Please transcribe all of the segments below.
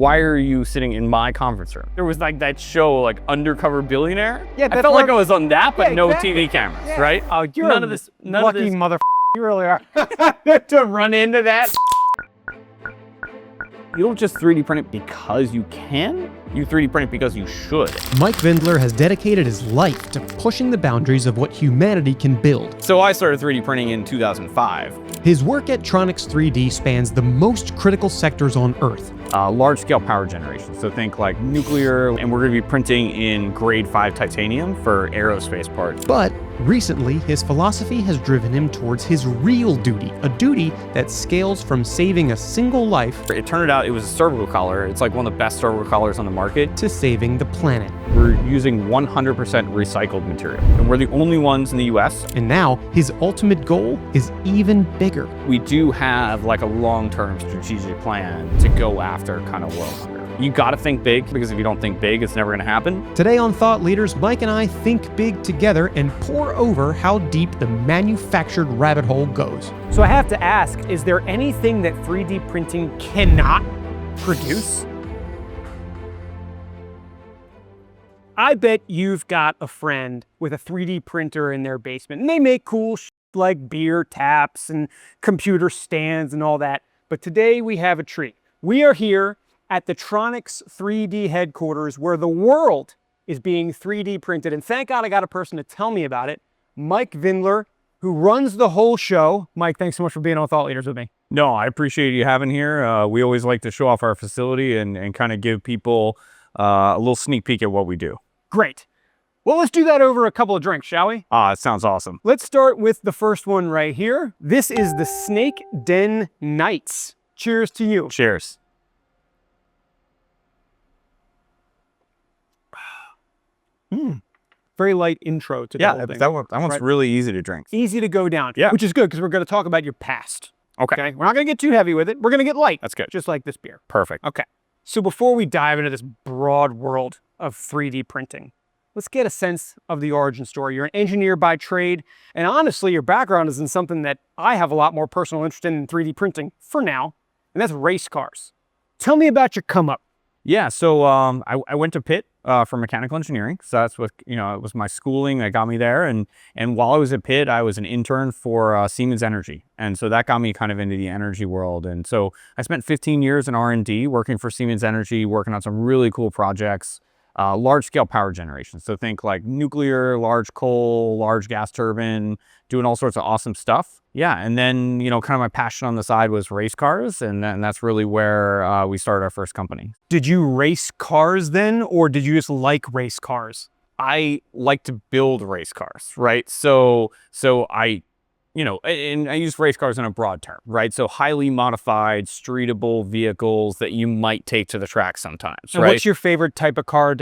why are you sitting in my conference room? There was like that show, like Undercover Billionaire. Yeah, I felt like I was on that, but no TV cameras, Yeah. right? Oh, you're none of this. lucky motherfucker. You really are. To run into that. You don't just 3D print it because you can. You 3D print it because you should. Mike Vindler has dedicated his life to pushing the boundaries of what humanity can build. So I started 3D printing in 2005. His work at Tronix 3D spans the most critical sectors on Earth. Large-scale power generation. So think like nuclear, and we're going to be printing in grade 5 titanium for aerospace parts. But recently, his philosophy has driven him towards his real duty, a duty that scales from saving a single life It turned out it was a cervical collar. It's like one of the best cervical collars on the market. to saving the planet. We're using 100% recycled material, and we're the only ones in the US. And now, his ultimate goal is even bigger. We do have like a long-term strategic plan to go after kind of world hunger. You got to think big, because if you don't think big, it's never going to happen. Today on Thought Leaders, Mike and I think big together and pour over how deep the manufactured rabbit hole goes. So I have to ask, is there anything that 3D printing cannot produce? I bet you've got a friend with a 3D printer in their basement, and they make cool shit like beer taps and computer stands and all that. But today we have a treat. We are here at the Tronix 3D headquarters, where the world is being 3D printed. And thank God I got a person to tell me about it, Mike Vindler, who runs the whole show. Mike, thanks so much for being on Thought Leaders with me. No, I appreciate you having here. We always like to show off our facility and kind of give people a little sneak peek at what we do. Great. Well, let's do that over a couple of drinks, shall we? It sounds awesome. Let's start with the first one right here. This is the Snake Den Nights. Cheers to you. Cheers. Very light intro to the whole thing. that one's Right. really easy to drink. Easy to go down. Yeah. Which is good, because we're going to talk about your past. Okay. We're not going to get too heavy with it. We're going to get light. That's good. Just like this beer. Perfect. Okay. So before we dive into this broad world of 3D printing, let's get a sense of the origin story. You're an engineer by trade, and honestly, your background is in something that I have a lot more personal interest in 3D printing for now, and that's race cars. Tell me about your come up. Yeah, so I went to Pitt for mechanical engineering. So that's what, it was my schooling that got me there. And while I was at Pitt, I was an intern for Siemens Energy. And so that got me kind of into the energy world. And so I spent 15 years in R&D working for Siemens Energy, working on some really cool projects, large scale power generation. So think like nuclear, large coal, large gas turbine, doing all sorts of awesome stuff. Yeah, and then, kind of my passion on the side was race cars, and that's really where we started our first company. Did you race cars then, or did you just like race cars? I like to build race cars, right? So I, and I use race cars in a broad term, right? So highly modified, streetable vehicles that you might take to the track sometimes, And right? what's your favorite type of car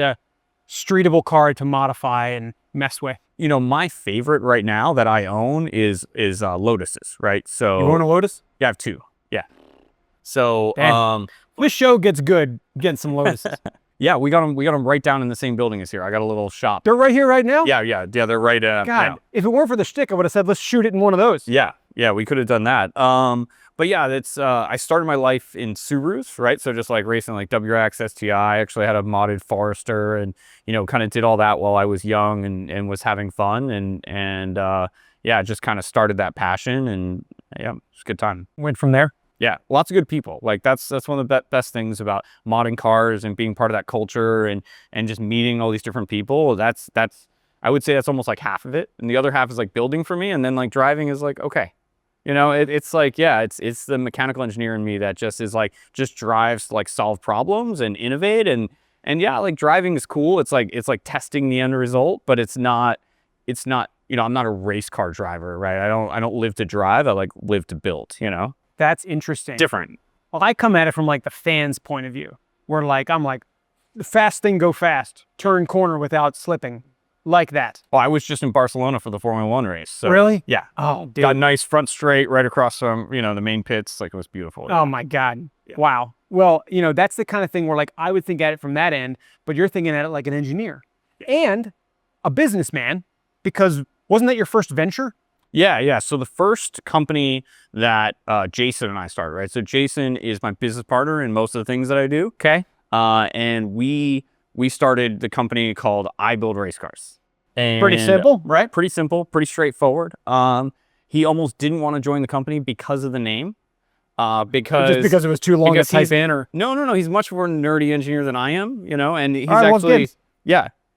streetable car to modify and mess with? My favorite right now that I own is Lotuses, right? So You own a Lotus? yeah, I have two. Yeah. So Damn. This show gets good getting some Lotuses. yeah, we got them right down in the same building as here. I got a little shop. They're right here right now? Yeah, they're right. God, yeah. if it weren't for the shtick, I would have said, let's shoot it in one of those. Yeah, we could have done that. But yeah, that's I started my life in Subarus, right? So just like racing like WRX, STI. I actually had a modded Forester, and kind of did all that while I was young and was having fun, and yeah, just kind of started that passion, and yeah, it's a good time. Went from there. Yeah, lots of good people. Like that's one of the best things about modding cars and being part of that culture and just meeting all these different people. That's I would say that's almost like half of it, and the other half is like building for me, and then like driving is like okay. It's like, yeah, it's the mechanical engineer in me that just drives to like solve problems and innovate, and yeah, like driving is cool. It's like testing the end result, but it's not, I'm not a race car driver, right? I don't live to drive. I like live to build, That's interesting. different. Well, I come at it from like the fan's point of view, where I'm like, the fast thing go fast, turn corner without slipping. Like that. Well, I was just in Barcelona for the Formula One race. So, really? Yeah. Oh, dude. Got a nice front straight right across from, the main pits. Like it was beautiful. Oh my God. Yeah. Wow. Well, that's the kind of thing where like I would think at it from that end, but you're thinking at it like an engineer and a businessman, because wasn't that your first venture? Yeah. So the first company that Jason and I started, right? So Jason is my business partner in most of the things that I do. Okay. And we started the company called I Build Race Cars. And Pretty simple, right? Pretty simple, pretty straightforward. He almost didn't want to join the company because of the name. Just because it was too long to type in, or no. He's much more nerdy engineer than I am, and he's right, actually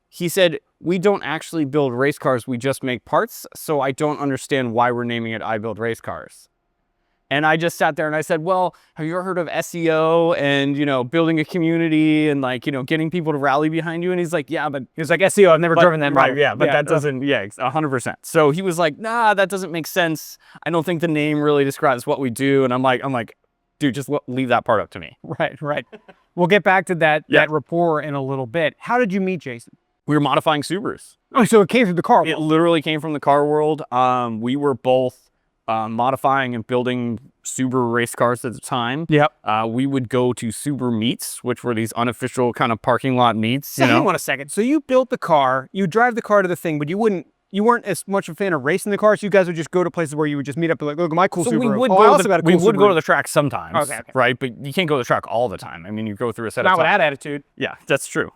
He said, we don't actually build race cars, we just make parts. So I don't understand why we're naming it I Build Race Cars. And I just sat there and I said, well, have you ever heard of SEO and, building a community and getting people to rally behind you? And he's like, yeah, but he was like, SEO, I've never driven that. Right, yeah, but that doesn't, 100%. So he was like, nah, that doesn't make sense. I don't think the name really describes what we do. And I'm like, dude, just leave that part up to me. Right. We'll get back to that rapport in a little bit. How did you meet Jason? We were modifying Subarus. Oh, so it came through the car world. It literally came from the car world. We were both modifying and building Subaru race cars at the time. Yep. We would go to Subaru meets, which were these unofficial kind of parking lot meets. So hang on a second. So you built the car, you drive the car to the thing, but you weren't as much a fan of racing the car, so you guys would just go to places where you would just meet up and like, look at my cool Subaru. We would go to the track sometimes, right? But you can't go to the track all the time. I mean, you go through a set of Not with that attitude. Yeah, that's true.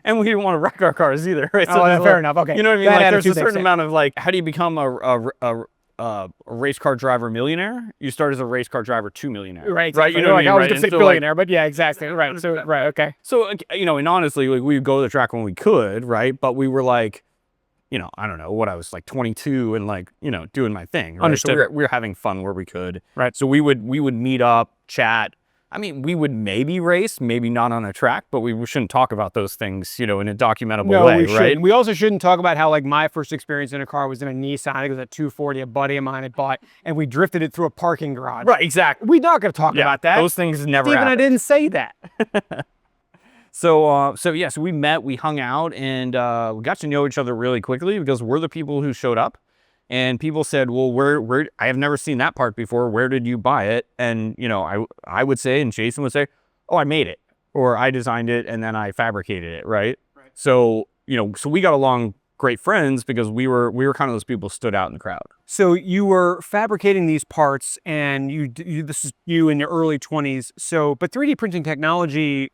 And we didn't want to wreck our cars either, right? So fair enough. Okay. You know what I mean? Like, there's a certain amount of how do you become a race car driver millionaire? You start as a race car driver to millionaire. Right. You know what I mean? I was going to say billionaire, but yeah, exactly. Right. So, right. Okay. So, and honestly, we would go to the track when we could, right? But we were like, I don't know what I was like 22 and doing my thing. Right? Understood. So we were having fun where we could. Right. So we would meet up, chat. I mean, we would maybe race, maybe not on a track, but we shouldn't talk about those things, in a documentable way, we right? We also shouldn't talk about how my first experience in a car was in a Nissan. I think it was a 240 a buddy of mine had bought, and we drifted it through a parking garage. Right, exactly. We're not going to talk about that. Those things never Steven, happen. I didn't say that. So we met, we hung out, and we got to know each other really quickly because we're the people who showed up. And people said, well, where I have never seen that part before. Where did you buy it? And, I would say, and Jason would say, oh, I made it, or I designed it and then I fabricated it. Right. So, so we got along great friends because we were kind of those people who stood out in the crowd. So you were fabricating these parts and this is you in your early 20s. So, but 3D printing technology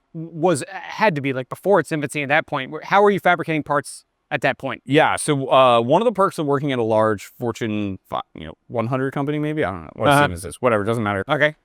had to be before its infancy at that point. How were you fabricating parts at that point? Yeah. So one of the perks of working at a large Fortune 100 company, maybe, I don't know what team is this, whatever, doesn't matter. Okay.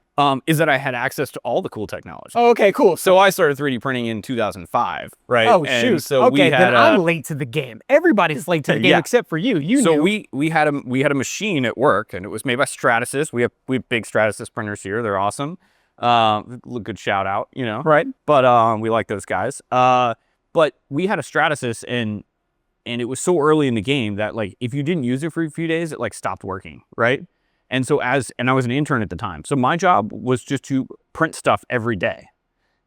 Is that I had access to all the cool technology. Oh, okay, cool. So I started 3D printing in 2005, right? Oh, shoot. So okay, then I'm late to the game. Everybody's late to the game except for you. So we had a machine at work, and it was made by Stratasys. We have big Stratasys printers here. They're awesome. Good shout out, Right. But we like those guys. But we had a Stratasys, and it was so early in the game that if you didn't use it for a few days, it stopped working, right? And so I was an intern at the time. So my job was just to print stuff every day.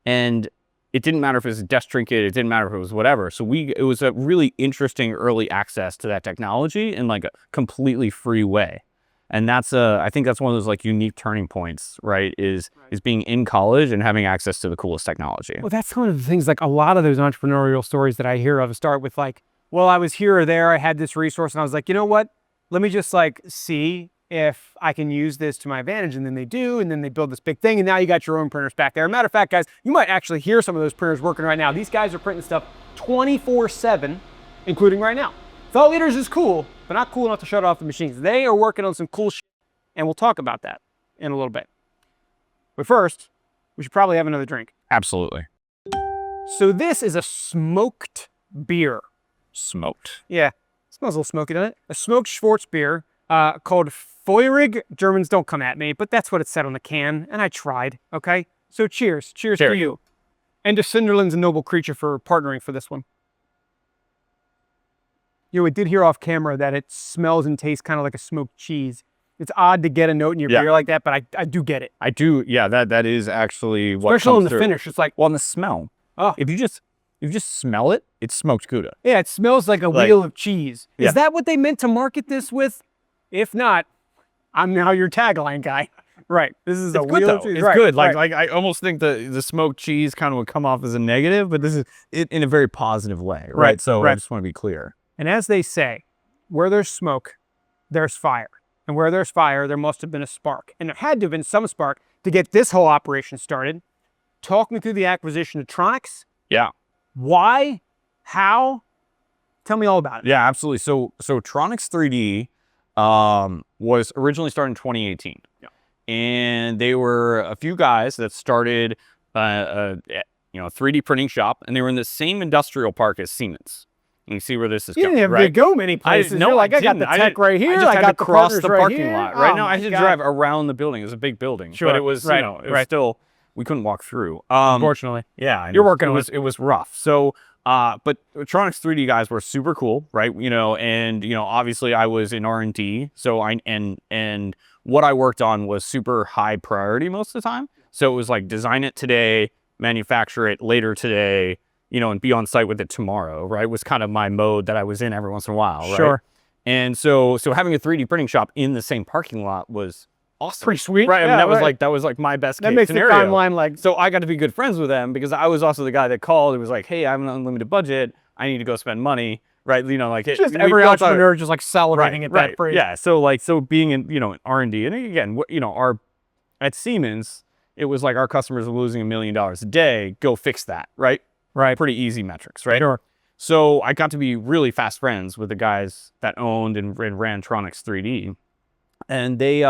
And it didn't matter if it was a desk trinket, it didn't matter if it was whatever. So it was a really interesting early access to that technology in a completely free way. And I think that's one of those unique turning points, right? Is being in college and having access to the coolest technology. Well, that's one of the things, a lot of those entrepreneurial stories that I hear of start with well, I was here or there, I had this resource, and I was like, you know what? Let me just see if I can use this to my advantage. And then they do, and then they build this big thing, and now you got your own printers back there. Matter of fact, guys, you might actually hear some of those printers working right now. These guys are printing stuff 24/7, including right now. ThoughtLiters is cool, but not cool enough to shut off the machines. They are working on some cool shit, and we'll talk about that in a little bit. But first, we should probably have another drink. Absolutely. So this is a smoked beer. Smoked. Yeah, smells a little smoky, doesn't it? A smoked Schwarz beer called Feurig. Germans, don't come at me, but that's what it said on the can, and I tried, okay? So cheers. Cheers to you. And to Cinderland's a noble creature for partnering for this one. I did hear off camera that it smells and tastes kind of like a smoked cheese. It's odd to get a note in your beer like that, but I do get it. I do, yeah, that is actually what Especially comes in the finish, it's well, in the smell. Oh. If you just smell it, it's smoked Gouda. Yeah, it smells like a wheel of cheese. Yeah. Is that what they meant to market this with? If not, I'm now your tagline guy. Right. This is a wheel of cheese. It's good. I almost think the smoked cheese kind of would come off as a negative, but this is it in a very positive way, right? So I just want to be clear. And as they say, where there's smoke, there's fire. And where there's fire, there must have been a spark. And there had to have been some spark to get this whole operation started. Talk me through the acquisition of Tronics. Yeah. Why? How? Tell me all about it. Yeah, absolutely. So Tronics 3D was originally started in 2018. Yeah. And they were a few guys that started a 3D printing shop, and they were in the same industrial park as Siemens. You see where this is You going, didn't have right? to go many places. No, You're like, I got didn't. the tech right here. I just had got to cross the partners parking right lot. here. Right Oh now, I my had to God. drive around the building. It was a big building, Sure. but it was Right. it was still, we couldn't walk through. Unfortunately. Yeah, I You're know. working on it was rough. So, but Tronics 3D guys were super cool, right? And obviously I was in R&D, so and what I worked on was super high priority most of the time. So it was like design it today, manufacture it later today, and be on site with it tomorrow, right? Was kind of my mode that I was in every once in a while, right? Sure. And so having a 3D printing shop in the same parking lot was awesome. Pretty sweet. Right. I mean, Yeah, that was like my best that case makes scenario. the timeline like. So I got to be good friends with them because I was also the guy that called. It was like, hey, I have an unlimited budget. I need to go spend money, right? Just every entrepreneur just like salivating at that phrase. Yeah. So being in R&D, and again, at Siemens, it was like our customers were losing $1 million a day. Go fix that, right? Right. Pretty easy metrics, right? Sure. So I got to be really fast friends with the guys that owned and ran Tronics 3D, and they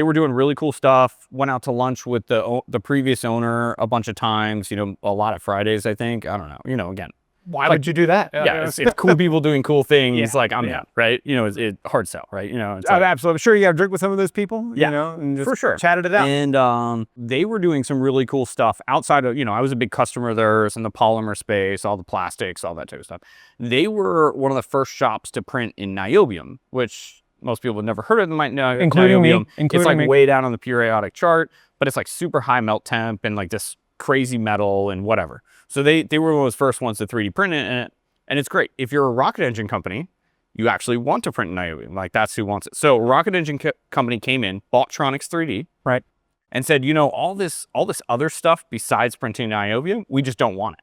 were doing really cool stuff. Went out to lunch with the previous owner a bunch of times. A lot of Fridays, I think. I don't know. Again, Why would you do that? yeah, it's cool people doing cool things. Yeah, Like I'm in, right? It's hard sell, right? It's like, Absolutely. I'm sure you got to drink with some of those people. Yeah, and just for sure. chatted it out. And they were doing some really cool stuff outside of, I was a big customer of theirs in the polymer space, all the plastics, all that type of stuff. They were one of the first shops to print in niobium, which most people have never heard of. Including me. Niobium. It's like me. way down on the periodic chart, but it's like super high melt temp and like this crazy metal and whatever. So they were one of those first ones to 3D print it, and it's great. If you're a rocket engine company, you actually want to print niobium. Like that's who wants it. So rocket engine company came in, bought Tronics 3D, Right. and said, all this other stuff besides printing niobium, we just don't want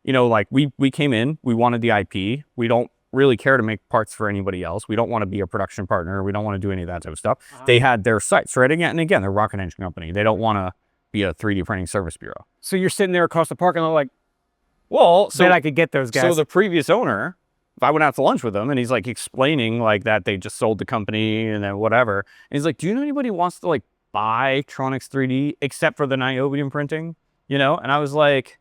it. Like we came in, we wanted the IP. We don't really care to make parts for anybody else. We don't want to be a production partner. We don't want to do any of that type of stuff. They had their sites, right? Again, they're a rocket engine company. They don't want to be a 3D printing service bureau. So you're sitting there across the parking lot like, Well, bet I could get those guys. So the previous owner, if I went out to lunch with him and he's like explaining like that they just sold the company and then whatever. And he's like, do you know anybody who wants to like buy Tronics 3D except for the niobium printing? And I was like,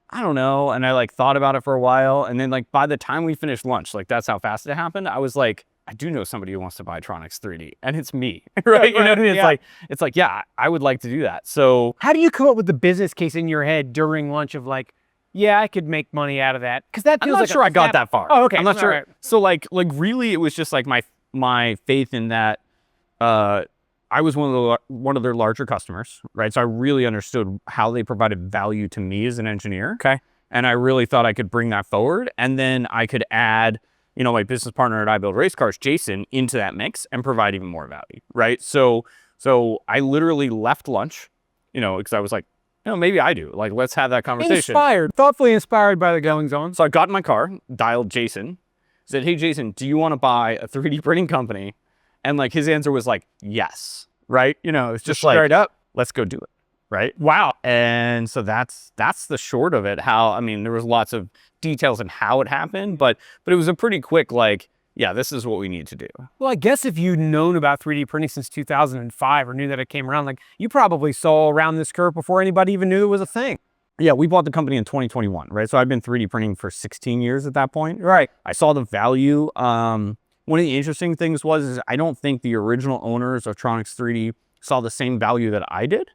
I don't know. And I like thought about it for a while. And then like by the time we finished lunch, like that's how fast it happened. I was like, I do know somebody who wants to buy Tronics 3D, and it's me, right? You know what I mean? It's like, yeah, I would like to do that. So how do you come up with the business case in your head during lunch of like, yeah, I could make money out of that? Because that feels I'm not like sure I got that far. Oh, okay. I'm not sure. Right. So like really, it was just like my faith in that. I was one of their larger customers, right? So I really understood how they provided value to me as an engineer. Okay. And I really thought I could bring that forward, and then I could add, my business partner at I Build Race Cars, Jason, into that mix and provide even more value, right? So I literally left lunch, because I was like, maybe I do. Like, let's have that conversation. Thoughtfully inspired by the goings on. So I got in my car, dialed Jason, said, hey, Jason, do you want to buy a 3D printing company? And like his answer was like, yes, right? It's just like, straight up, let's go do it, right? Wow. And so that's the short of it. There was lots of details on how it happened, but it was a pretty quick like, yeah, this is what we need to do. Well, I guess if you'd known about 3D printing since 2005 or knew that it came around, like you probably saw around this curve before anybody even knew it was a thing. Yeah, we bought the company in 2021, right? So I've been 3D printing for 16 years at that point. Right. I saw the value. One of the interesting things is I don't think the original owners of Tronics 3D saw the same value that I did,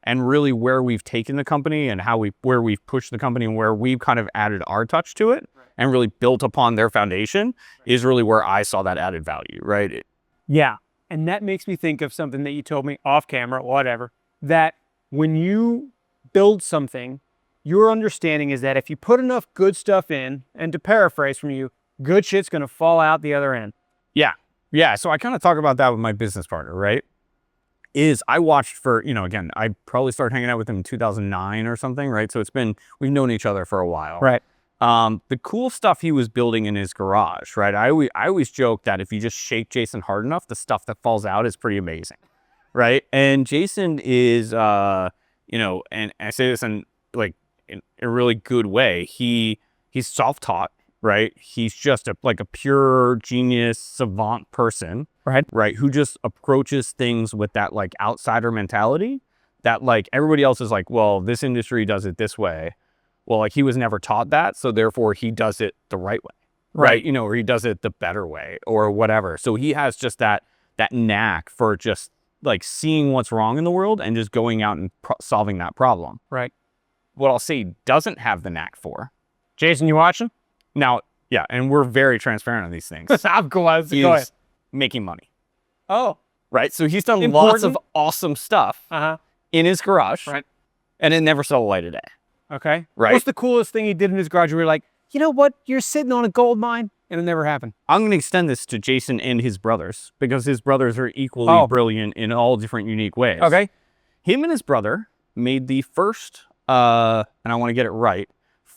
and really where we've taken the company and where we've pushed the company and where we've kind of added our touch to it and really built upon their foundation is really where I saw that added value, right? Yeah. And that makes me think of something that you told me off camera, whatever, that when you build something, your understanding is that if you put enough good stuff in, and to paraphrase from you, good shit's going to fall out the other end. Yeah. Yeah. So I kind of talk about that with my business partner, right? I watched for, again, I probably started hanging out with him in 2009 or something, right? So we've known each other for a while. Right. The cool stuff he was building in his garage, right? I always joke that if you just shake Jason hard enough, the stuff that falls out is pretty amazing, right? And Jason is, you know, and I say this in like in a really good way. He's self-taught, right? He's just like a pure genius savant person, right? Who just approaches things with that like outsider mentality that like everybody else is like, well, this industry does it this way. Well, like he was never taught that, so therefore he does it the right way, right? You know, or he does it the better way or whatever. So he has just that knack for just like seeing what's wrong in the world and just going out and solving that problem. Right. What I'll say he doesn't have the knack for. Jason, you watching? Now, yeah, and we're very transparent on these things. I'm glad. He is making money. Oh. Right? So he's done lots of awesome stuff in his garage. Right. And it never saw the light of day. Okay. Right. What's the coolest thing he did in his garage where you're like, you know what? You're sitting on a gold mine and it never happened. I'm going to extend this to Jason and his brothers because his brothers are equally brilliant in all different unique ways. Okay. Him and his brother made the first, and I want to get it right,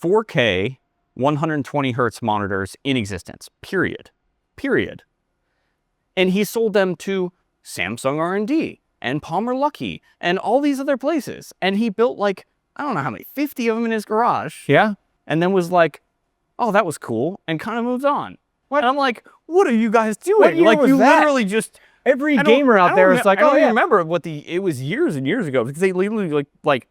4K 120 hertz monitors in existence, period. And he sold them to Samsung R&D and Palmer Luckey and all these other places. And he built like, I don't know how many, 50 of them in his garage. Yeah. And then was like, oh, that was cool. And kind of moved on. What? And I'm like, what are you guys doing? What year like was you that? Literally just. Every gamer out there is like, I don't oh yeah. remember what it was years and years ago because they literally like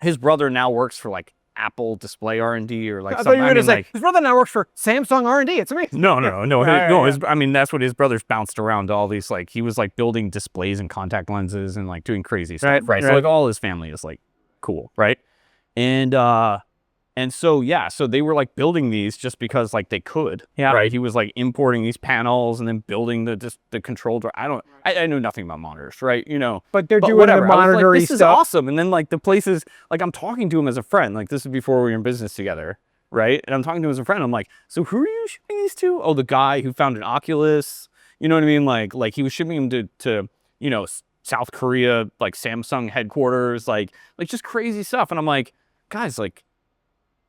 his brother now works for like Apple Display R&D or like I thought something. you were going to say, his brother now works for Samsung R&D. It's amazing. No. Yeah. I mean, that's what his brothers bounced around to all these, like, he was like building displays and contact lenses and like doing crazy stuff. Right. So like all his family is like cool. Right. And so, yeah, so they were like building these just because like they could. Yeah. Right. He was like importing these panels and then building the control. I know nothing about monitors. Right. You know, but they're doing whatever. the monitoring this stuff. Is awesome. And then like the places, like I'm talking to him as a friend, like this is before we were in business together. Right. And I'm talking to him as a friend. I'm like, so who are you shipping these to? Oh, the guy who found an Oculus. You know what I mean? Like he was shipping them to you know, South Korea, like Samsung headquarters, like just crazy stuff. And I'm like, guys, like,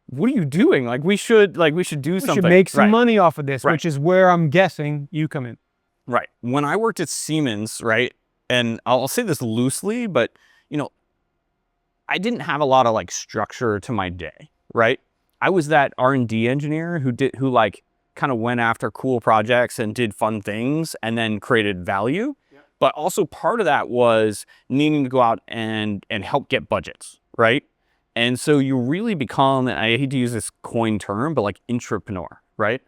what are you doing? Like we should do something. We should make some money off of this, which is where I'm guessing you come in. Right. When I worked at Siemens, right, and I'll say this loosely, but you know, I didn't have a lot of like structure to my day, right? I was that R&D engineer who like kind of went after cool projects and did fun things and then created value. Yeah. But also part of that was needing to go out and help get budgets, right? And so you really become, and I hate to use this coin term, but like intrapreneur, right?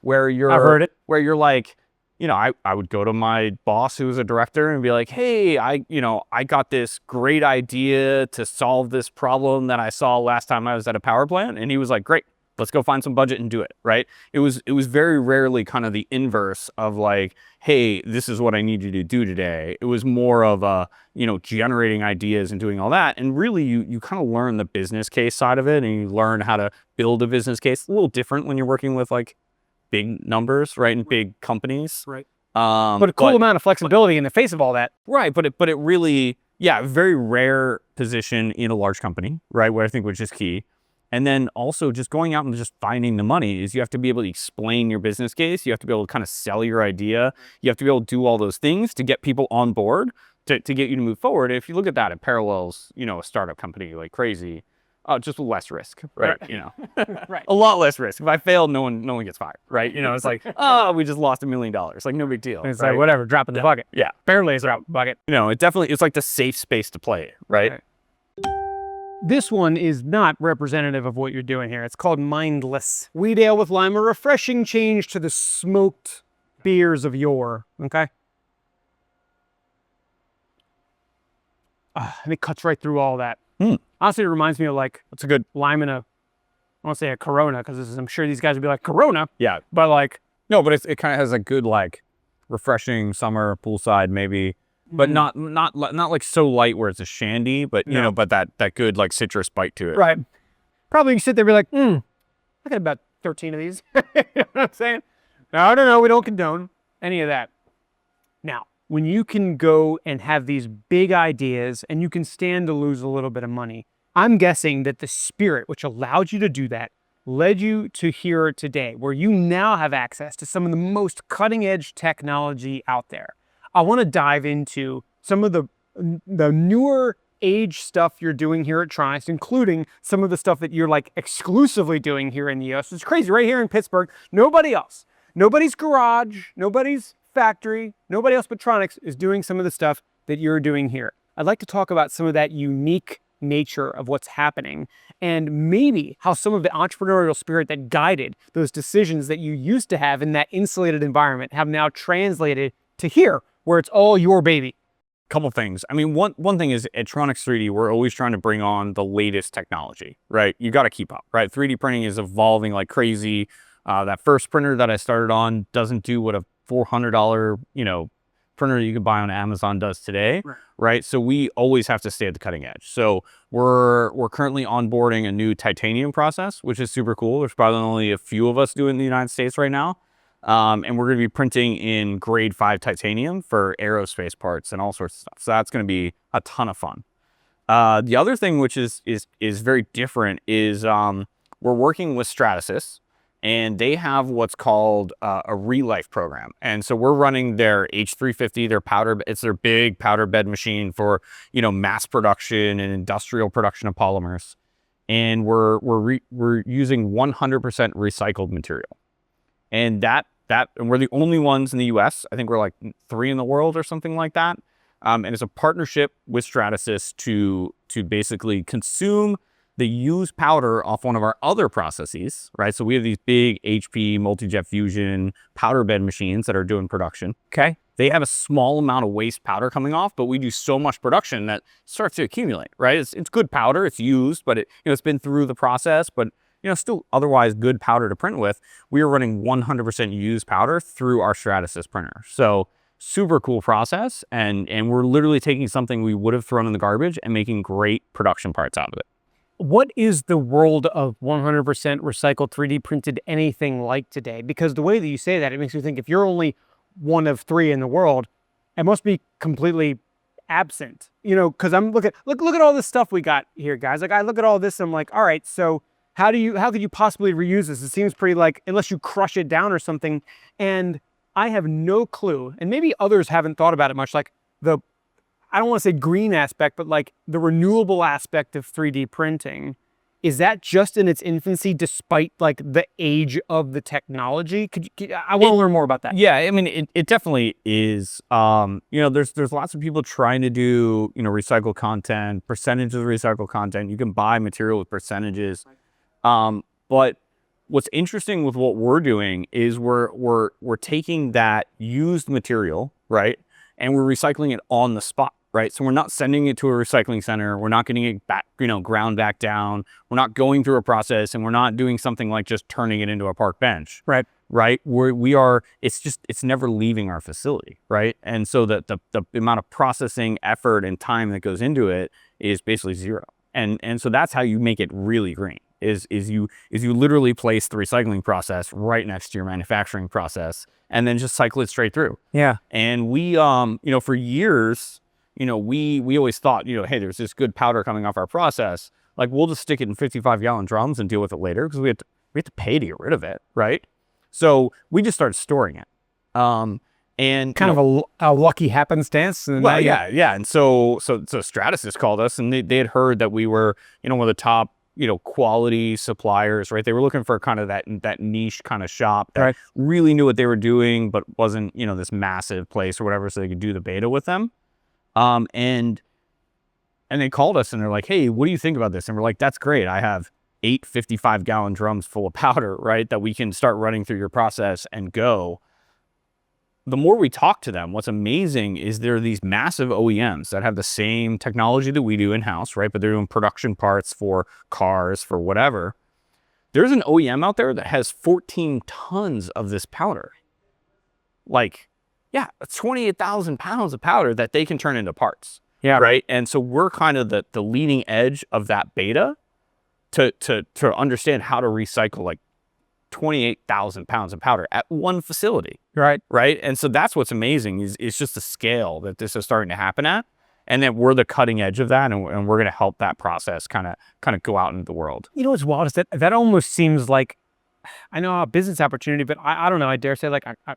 Where you're, I've heard it. Where you're like, you know, I would go to my boss who was a director and be like, hey, I got this great idea to solve this problem that I saw last time I was at a power plant. And he was like, great, let's go find some budget and do it, right? It was very rarely kind of the inverse of like, hey, this is what I need you to do today. It was more of a, you know, generating ideas and doing all that. And really you kind of learn the business case side of it and you learn how to build a business case. A little different when you're working with like big numbers, right? And big companies. Right. But a cool amount of flexibility in the face of all that. Right. But it really, yeah, very rare position in a large company, right? Where I think which is key. And then also just going out and just finding the money is you have to be able to explain your business case. You have to be able to kind of sell your idea. You have to be able to do all those things to get people on board to get you to move forward. If you look at that, it parallels, you know, a startup company like crazy, just with less risk, right? You know, right. A lot less risk. If I failed, no one gets fired, right? You know, it's like, oh, we just lost $1 million. Like no big deal. It's like, whatever, drop in the bucket. Yeah. Barely drop in the bucket. You know, it's like the safe space to play, right? This one is not representative of what you're doing here. It's called Mindless. Wheat ale with lime, a refreshing change to the smoked beers of yore. Okay? And it cuts right through all that. Honestly, it reminds me of like, it's a good lime in a, I won't say a Corona, because I'm sure these guys would be like, Corona? Yeah. But like. No, but it kind of has a good like refreshing summer poolside maybe. But not like so light where it's a shandy, but you know, but that good like citrus bite to it. Right. Probably you sit there and be like, I got about 13 of these. You know what I'm saying? No, we don't condone any of that. Now, when you can go and have these big ideas and you can stand to lose a little bit of money, I'm guessing that the spirit which allowed you to do that led you to here today, where you now have access to some of the most cutting edge technology out there. I want to dive into some of the newer age stuff you're doing here at Trice, including some of the stuff that you're like exclusively doing here in the US. It's crazy, right here in Pittsburgh, nobody else, nobody's garage, nobody's factory, nobody else but Tronics is doing some of the stuff that you're doing here. I'd like to talk about some of that unique nature of what's happening and maybe how some of the entrepreneurial spirit that guided those decisions that you used to have in that insulated environment have now translated to here, where it's all your baby. Couple things. I mean, one thing is at Tronics 3D, we're always trying to bring on the latest technology, right? You got to keep up, right? 3D printing is evolving like crazy. That first printer that I started on doesn't do what a $400, printer you can buy on Amazon does today, right? So we always have to stay at the cutting edge. So we're currently onboarding a new titanium process, which is super cool. There's probably only a few of us doing it in the United States right now. And we're going to be printing in grade 5 titanium for aerospace parts and all sorts of stuff. So that's going to be a ton of fun. The other thing, which is very different, is we're working with Stratasys, and they have what's called a relife program. And so we're running their H350, their powder. It's their big powder bed machine for mass production and industrial production of polymers. And we're using 100% recycled material, and and we're the only ones in the US. I think we're like 3 in the world or something like that. And it's a partnership with Stratasys to basically consume the used powder off one of our other processes, right? So we have these big HP multi-jet fusion powder bed machines that are doing production. Okay. They have a small amount of waste powder coming off, but we do so much production that starts to accumulate, right? It's good powder, it's used, but it's been through the process, but still otherwise good powder to print with. We are running 100% used powder through our Stratasys printer. So super cool process. And we're literally taking something we would have thrown in the garbage and making great production parts out of it. What is the world of 100% recycled 3D printed anything like today? Because the way that you say that, it makes me think if you're only one of 3 in the world, it must be completely absent, because I'm look at all this stuff we got here, guys. Like I look at all this, I'm like, all right, so how could you possibly reuse this? It seems pretty like, unless you crush it down or something. And I have no clue, and maybe others haven't thought about it much, like I don't want to say green aspect, but like the renewable aspect of 3D printing. Is that just in its infancy despite like the age of the technology? I want to learn more about that. Yeah, I mean, it definitely is. There's lots of people trying to do, recycled content, percentages of recycled content. You can buy material with percentages. But what's interesting with what we're doing is we're taking that used material, right? And we're recycling it on the spot, right? So we're not sending it to a recycling center. We're not getting it back, ground back down. We're not going through a process, and we're not doing something like just turning it into a park bench. Right. Right. It's never leaving our facility. Right. And so the amount of processing effort and time that goes into it is basically zero. And so that's how you make it really green. Is you literally place the recycling process right next to your manufacturing process and then just cycle it straight through. Yeah. And we, for years, we always thought, hey, there's this good powder coming off our process. Like we'll just stick it in 55-gallon drums and deal with it later because we have to pay to get rid of it. Right. So we just started storing it. And kind of a lucky happenstance. And well, yeah. And so Stratasys called us, and they had heard that we were, one of the top, quality suppliers, right? They were looking for kind of that niche kind of shop that really knew what they were doing, but wasn't, this massive place or whatever, so they could do the beta with them. And they called us and they're like, hey, what do you think about this? And we're like, that's great. I have 8 55-gallon drums full of powder, right? That we can start running through your process and go. The more we talk to them, what's amazing is there are these massive OEMs that have the same technology that we do in-house, right? But they're doing production parts for cars, for whatever. There's an OEM out there that has 14 tons of this powder. Like, 28,000 pounds of powder that they can turn into parts. Yeah. Right. And so we're kind of the leading edge of that beta to understand how to recycle like 28,000 pounds of powder at one facility. Right. Right. And so that's what's amazing is just the scale that this is starting to happen at. and that we're the cutting edge of that, and we're going to help that process kind of go out into the world. You know what's wild is that almost seems like, I know a business opportunity, but I don't know, I dare say like a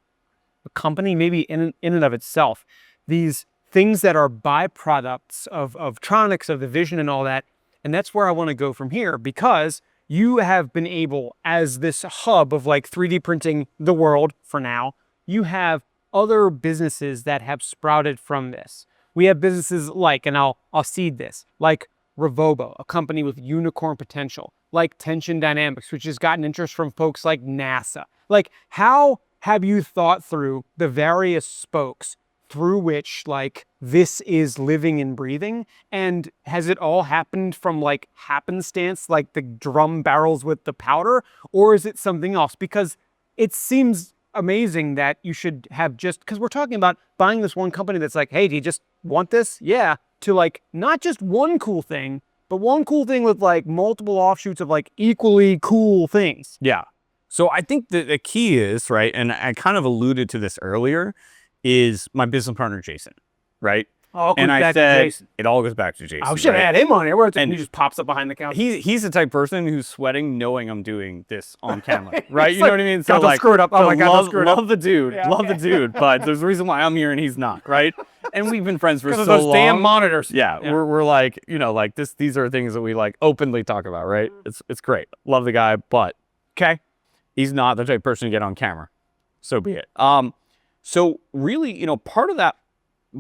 company maybe in and of itself. These things that are byproducts of Tronics, of the vision and all that. And that's where I want to go from here, because you have been able, as this hub of like 3D printing the world for now, you have other businesses that have sprouted from this. We have businesses like, and I'll seed this, like Revobo, a company with unicorn potential, like Tension Dynamics, which has gotten interest from folks like NASA. Like, how have you thought through the various spokes through which like this is living and breathing? And has it all happened from like happenstance, like the drum barrels with the powder, or is it something else? Because it seems amazing that you should have, just because we're talking about buying this one company that's like, hey, do you just want this? Yeah. To like not just one cool thing, but one cool thing with like multiple offshoots of like equally cool things. Yeah. So I think the key is, right, and I kind of alluded to this earlier, is my business partner, Jason, right? Oh, and I said, it all goes back to Jason. I should have had him on here. And he just pops up behind the couch. He's the type of person who's sweating knowing I'm doing this on camera, right? You know what I mean? So like, screwed up. Oh my God, love the dude, love the dude, but there's a reason why I'm here and he's not, right? And we've been friends for so long. Because of those damn monitors. Yeah, we're like, you know, like this. These are things that we like openly talk about, right? It's great. Love the guy, but okay, he's not the type of person to get on camera. So be it. So really, you know, part of that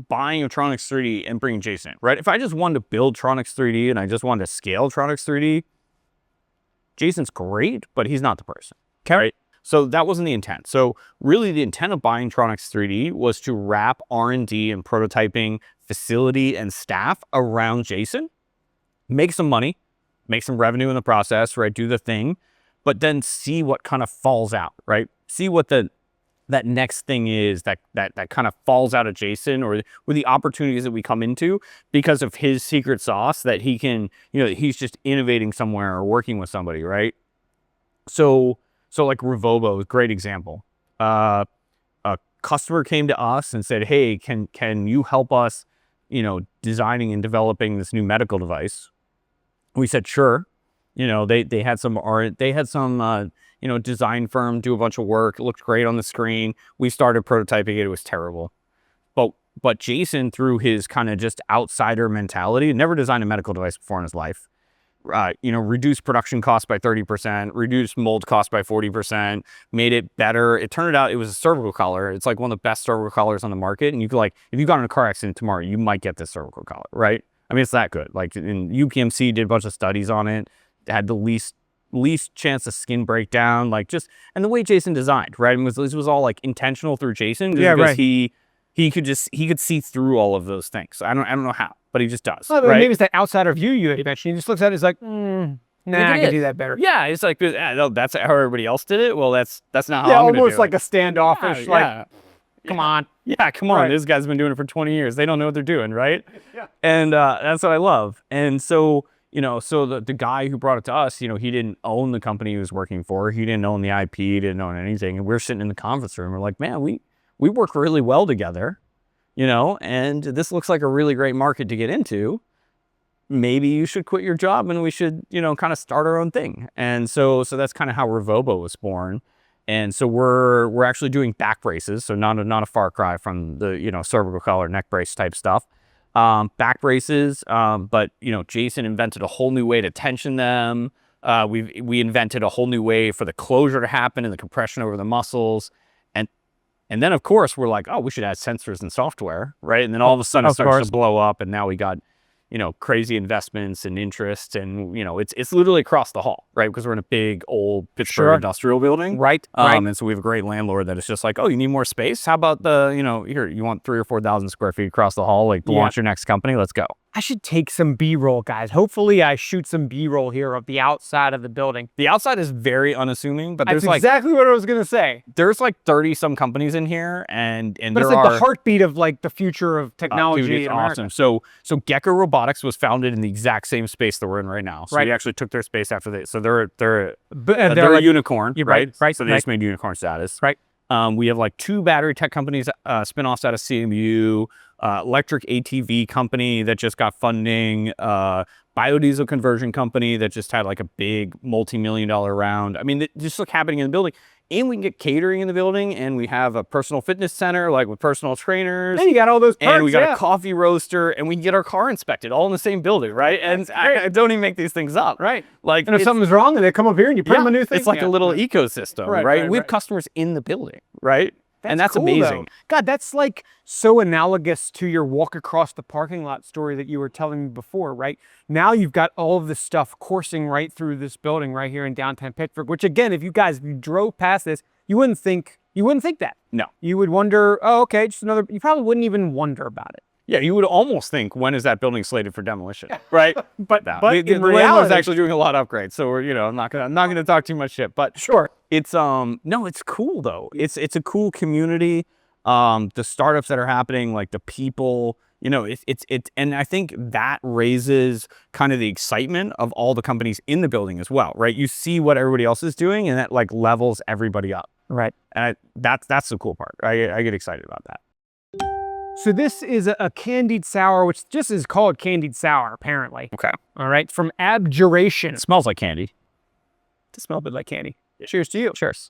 buying of Tronics 3D and bringing Jason in, right? If I just wanted to build Tronics 3D and I just wanted to scale Tronics 3D, Jason's great, but he's not the person. Okay. Right? So that wasn't the intent. So really the intent of buying Tronics 3D was to wrap R&D and prototyping facility and staff around Jason, make some money, make some revenue in the process, right? Do the thing, but then see what kind of falls out, right? See what that next thing is that kind of falls out of Jason, or the opportunities that we come into because of his secret sauce that he can, you know, he's just innovating somewhere or working with somebody, right? So like Revobo is a great example. A customer came to us and said, hey, can you help us, you know, designing and developing this new medical device? We said, sure. You know, they had some art, they had some, you know, design firm do a bunch of work. It looked great on the screen. We started prototyping it. It was terrible. But Jason, through his kind of just outsider mentality, never designed a medical device before in his life. You know, reduced production costs by 30%, reduced mold costs by 40%, made it better. It turned out it was a cervical collar. It's like one of the best cervical collars on the market. And you could, like, if you got in a car accident tomorrow, you might get this cervical collar, right? I mean, it's that good. Like, in UPMC did a bunch of studies on it. It had the least chance of skin breakdown, like just, and the way Jason designed, right? And this was all like intentional through Jason, just because he could see through all of those things. I don't know how, but he just does. Well, right? Maybe it's that outsider view you had mentioned. He just looks at it, he's like, nah, I can do that better. Yeah, it's like, no, that's how everybody else did it. Well, that's not how I'm gonna do almost like it. a standoffish, come on. Yeah, come on. Right. This guy's been doing it for 20 years. They don't know what they're doing, right? Yeah. And that's what I love. And so, you know, so the guy who brought it to us, you know, he didn't own the company he was working for. He didn't own the IP. He didn't own anything. And we're sitting in the conference room. We're like, man, we work really well together, you know, and this looks like a really great market to get into. Maybe you should quit your job and we should, you know, kind of start our own thing. And so that's kind of how Revobo was born. And so we're actually doing back braces. So not a far cry from the, you know, cervical collar, neck brace type stuff. Back braces, but you know, Jason invented a whole new way to tension them. We invented a whole new way for the closure to happen and the compression over the muscles. And then of course we're like, oh, we should add sensors and software, right? And then all of a sudden it starts to blow up, and now we got, you know, crazy investments and interest, and you know, it's literally across the hall, right? Because we're in a big old Pittsburgh industrial building, right? And so we have a great landlord that is just like, oh, you need more space? How about you know, here, you want 3,000 or 4,000 square feet across the hall, like to launch your next company? Let's go. I should take some B-roll, guys. Hopefully I shoot some B-roll here of the outside of the building. The outside is very unassuming, but there's That's exactly what I was gonna say. There's like 30 some companies in here, and but it's like the heartbeat of like the future of technology. Dude, it's awesome. So Gecko Robotics was founded in the exact same space that we're in right now. So we actually took their space after they. So they're like, a unicorn, right? Right. So they just made unicorn status. Right. We have like 2 battery tech companies, spin-offs out of CMU. electric ATV company that just got funding, biodiesel conversion company that just had like a big multi-million-dollar round. I mean, just look happening in the building. And we can get catering in the building, and we have a personal fitness center, like with personal trainers. And you got all those perks, and we got a coffee roaster, and we can get our car inspected all in the same building, right? And I don't even make these things up. Right. Like, and if something's wrong, and they come up here and you print them a new thing. It's like a little ecosystem, right? We have customers in the building, right? And that's cool, amazing. Though. God, that's like so analogous to your walk across the parking lot story that you were telling me before, right? Now you've got all of this stuff coursing right through this building right here in downtown Pittsburgh, which again, if you drove past this, you wouldn't think that. No. You would wonder, oh, okay, just another, you probably wouldn't even wonder about it. Yeah, you would almost think, when is that building slated for demolition, right? but the in reality, landlord's actually doing a lot of upgrades, so we're, I'm not gonna talk too much shit. But sure, it's no, it's cool though. It's a cool community. The startups that are happening, like the people, it's and I think that raises kind of the excitement of all the companies in the building as well, right? You see what everybody else is doing, and that like levels everybody up, right? And that's the cool part. I get excited about that. So this is a candied sour, which just is called candied sour, apparently. Okay. All right. From Abjuration. It smells like candy. It smells a bit like candy. Yeah. Cheers to you. Cheers.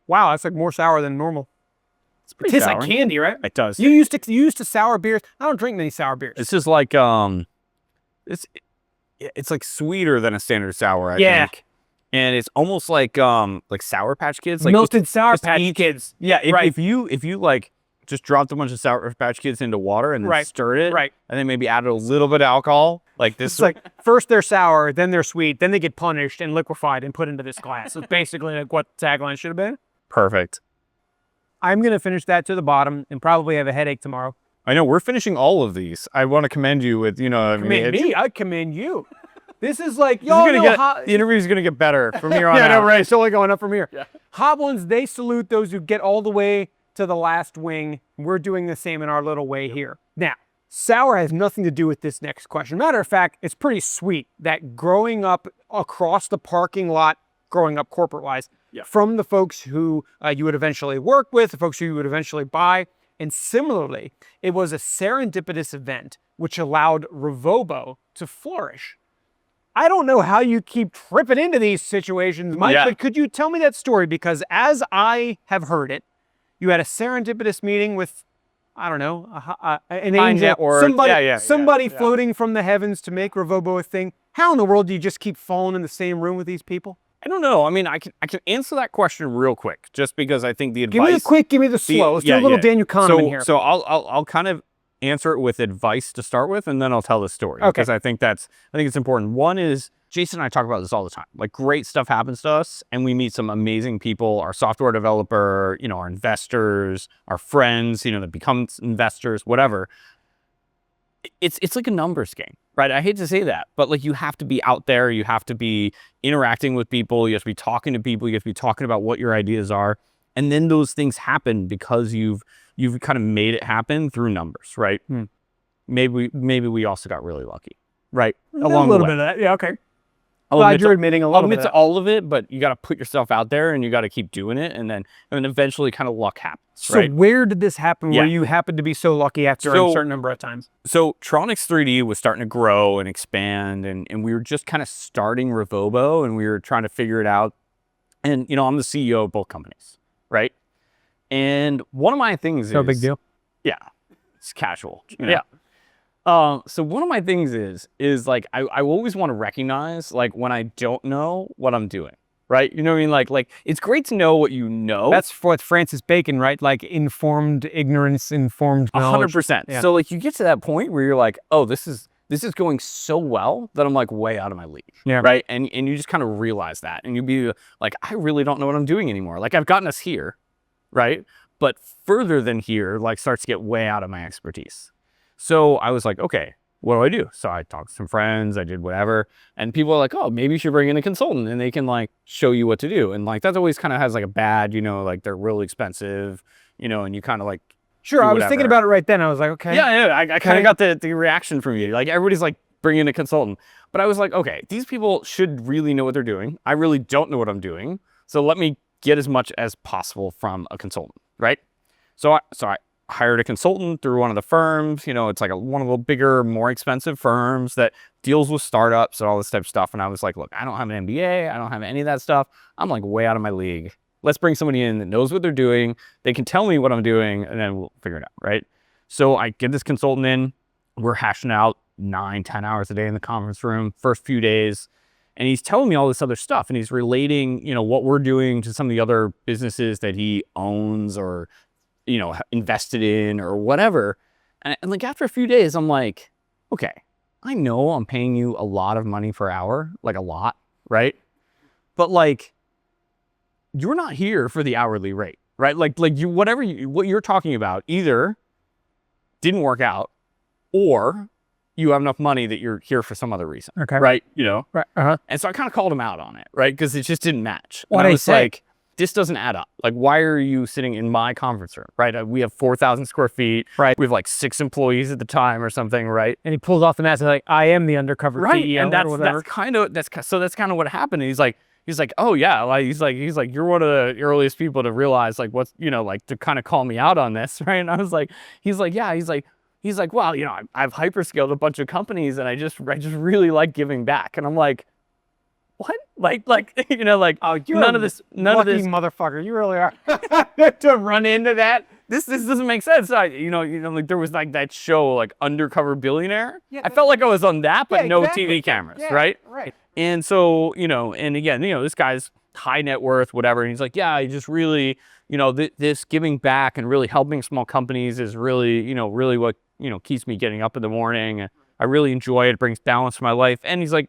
Wow, that's like more sour than normal. It tastes like candy, right? It does. You used to sour beers. I don't drink many sour beers. This is like it's like sweeter than a standard sour, I think. And it's almost like Sour Patch Kids, like melted Sour Patch Kids. Yeah, if you like just dropped a bunch of Sour Patch Kids into water and then stirred it, and then maybe added a little bit of alcohol, like this. It's like first they're sour, then they're sweet, then they get punished and liquefied and put into this glass. It's basically like what the tagline should have been. Perfect. I'm gonna finish that to the bottom and probably have a headache tomorrow. I know, we're finishing all of these. I want to commend you with, I commend you. This is like, the interview's gonna get better from here on out. Yeah, no, right. It's only going up from here. Yeah. Hot Ones, they salute those who get all the way to the last wing. We're doing the same in our little way here. Now, sour has nothing to do with this next question. Matter of fact, it's pretty sweet that growing up across the parking lot, growing up corporate-wise, from the folks who you would eventually work with, the folks who you would eventually buy, and similarly, it was a serendipitous event which allowed Revobo to flourish. I don't know how you keep tripping into these situations, Mike, but could you tell me that story? Because as I have heard it, you had a serendipitous meeting with, I don't know, an angel or somebody floating from the heavens to make Revobo a thing. How in the world do you just keep falling in the same room with these people? I don't know. I mean, I can answer that question real quick, just because I think the advice. Give me the quick, give me the slow. Let's do a little Daniel Kahneman here. So I'll kind of answer it with advice to start with, and then I'll tell the story. Okay. Because I think it's important. One is, Jason and I talk about this all the time. Like, great stuff happens to us, and we meet some amazing people. Our software developer, our investors, our friends, that become investors, whatever. It's like a numbers game, right? I hate to say that, but like, you have to be out there. You have to be interacting with people. You have to be talking to people. You have to be talking about what your ideas are. And then those things happen because you've kind of made it happen through numbers, right? Maybe we also got really lucky, right? A little bit of that. Yeah, okay. Glad you're admitting a little bit of that. I'll admit to all of it, but you got to put yourself out there and you got to keep doing it. And then eventually kind of luck happens. So where did this happen where you happened to be so lucky after a certain number of times? So Tronix 3D was starting to grow and expand, and we were just kind of starting Revobo, and we were trying to figure it out. And, I'm the CEO of both companies, right? And one of my things No big deal. Yeah, it's casual. Yeah. So one of my things is like, I always want to recognize, like, when I don't know what I'm doing, right? You know what I mean? Like it's great to know what you know. That's what Francis Bacon, right? Like, informed ignorance, informed knowledge. 100%. Yeah. So like, you get to that point where you're like, oh, this is going so well that I'm like way out of my league. Yeah. Right. And you just kind of realize that, and you'd be like, I really don't know what I'm doing anymore. Like, I've gotten us here, right? But further than here, like, starts to get way out of my expertise. So I was like, okay, what do I do? So I talked to some friends, I did whatever, and people are like, oh, maybe you should bring in a consultant and they can like show you what to do. And like, that always kind of has like a bad, like they're really expensive, and you kind of like, sure, I was thinking about it right then. I was like, okay. Yeah, I kind of got the reaction from you. Like, everybody's like, bring in a consultant. But I was like, okay, these people should really know what they're doing. I really don't know what I'm doing. So let me get as much as possible from a consultant, right? So I hired a consultant through one of the firms. It's like one of the bigger, more expensive firms that deals with startups and all this type of stuff. And I was like, look, I don't have an MBA. I don't have any of that stuff. I'm like way out of my league. Let's bring somebody in that knows what they're doing. They can tell me what I'm doing, and then we'll figure it out, right? So I get this consultant in. We're hashing out 9-10 hours a day in the conference room, first few days. And he's telling me all this other stuff, and he's relating, what we're doing to some of the other businesses that he owns or, invested in or whatever. And like after a few days, I'm like, okay, I know I'm paying you a lot of money per hour, like a lot, right? But like, you're not here for the hourly rate, right? Like what you're talking about either didn't work out, or you have enough money that you're here for some other reason, right? Right. And so I kind of called him out on it, right? Because it just didn't match. What And I did he was say? like, this doesn't add up. Like, why are you sitting in my conference room, right? We have 4,000 square feet. Right. We have like 6 employees at the time or something, right? And he pulls off the mask and like, I am the undercover CEO, And or whatever. that's kind of what happened. And he's like, oh yeah, like he's like, you're one of the earliest people to realize like what's, like to kind of call me out on this, right? And I was like, he's like, well, I've hyperscaled a bunch of companies, and I just really like giving back. And I'm like, what? Like, Oh, you're none a of this, lucky motherfucker. You really are. To run into that. this doesn't make sense. Like there was like that show, like Undercover Billionaire. Yeah, I felt like I was on that, but yeah, no exactly. TV cameras, Yeah, right? Right. And so, and again, this guy's high net worth, whatever. And he's like, yeah, I just really, this giving back and really helping small companies is really, really what, keeps me getting up in the morning. I really enjoy it. It brings balance to my life. And he's like,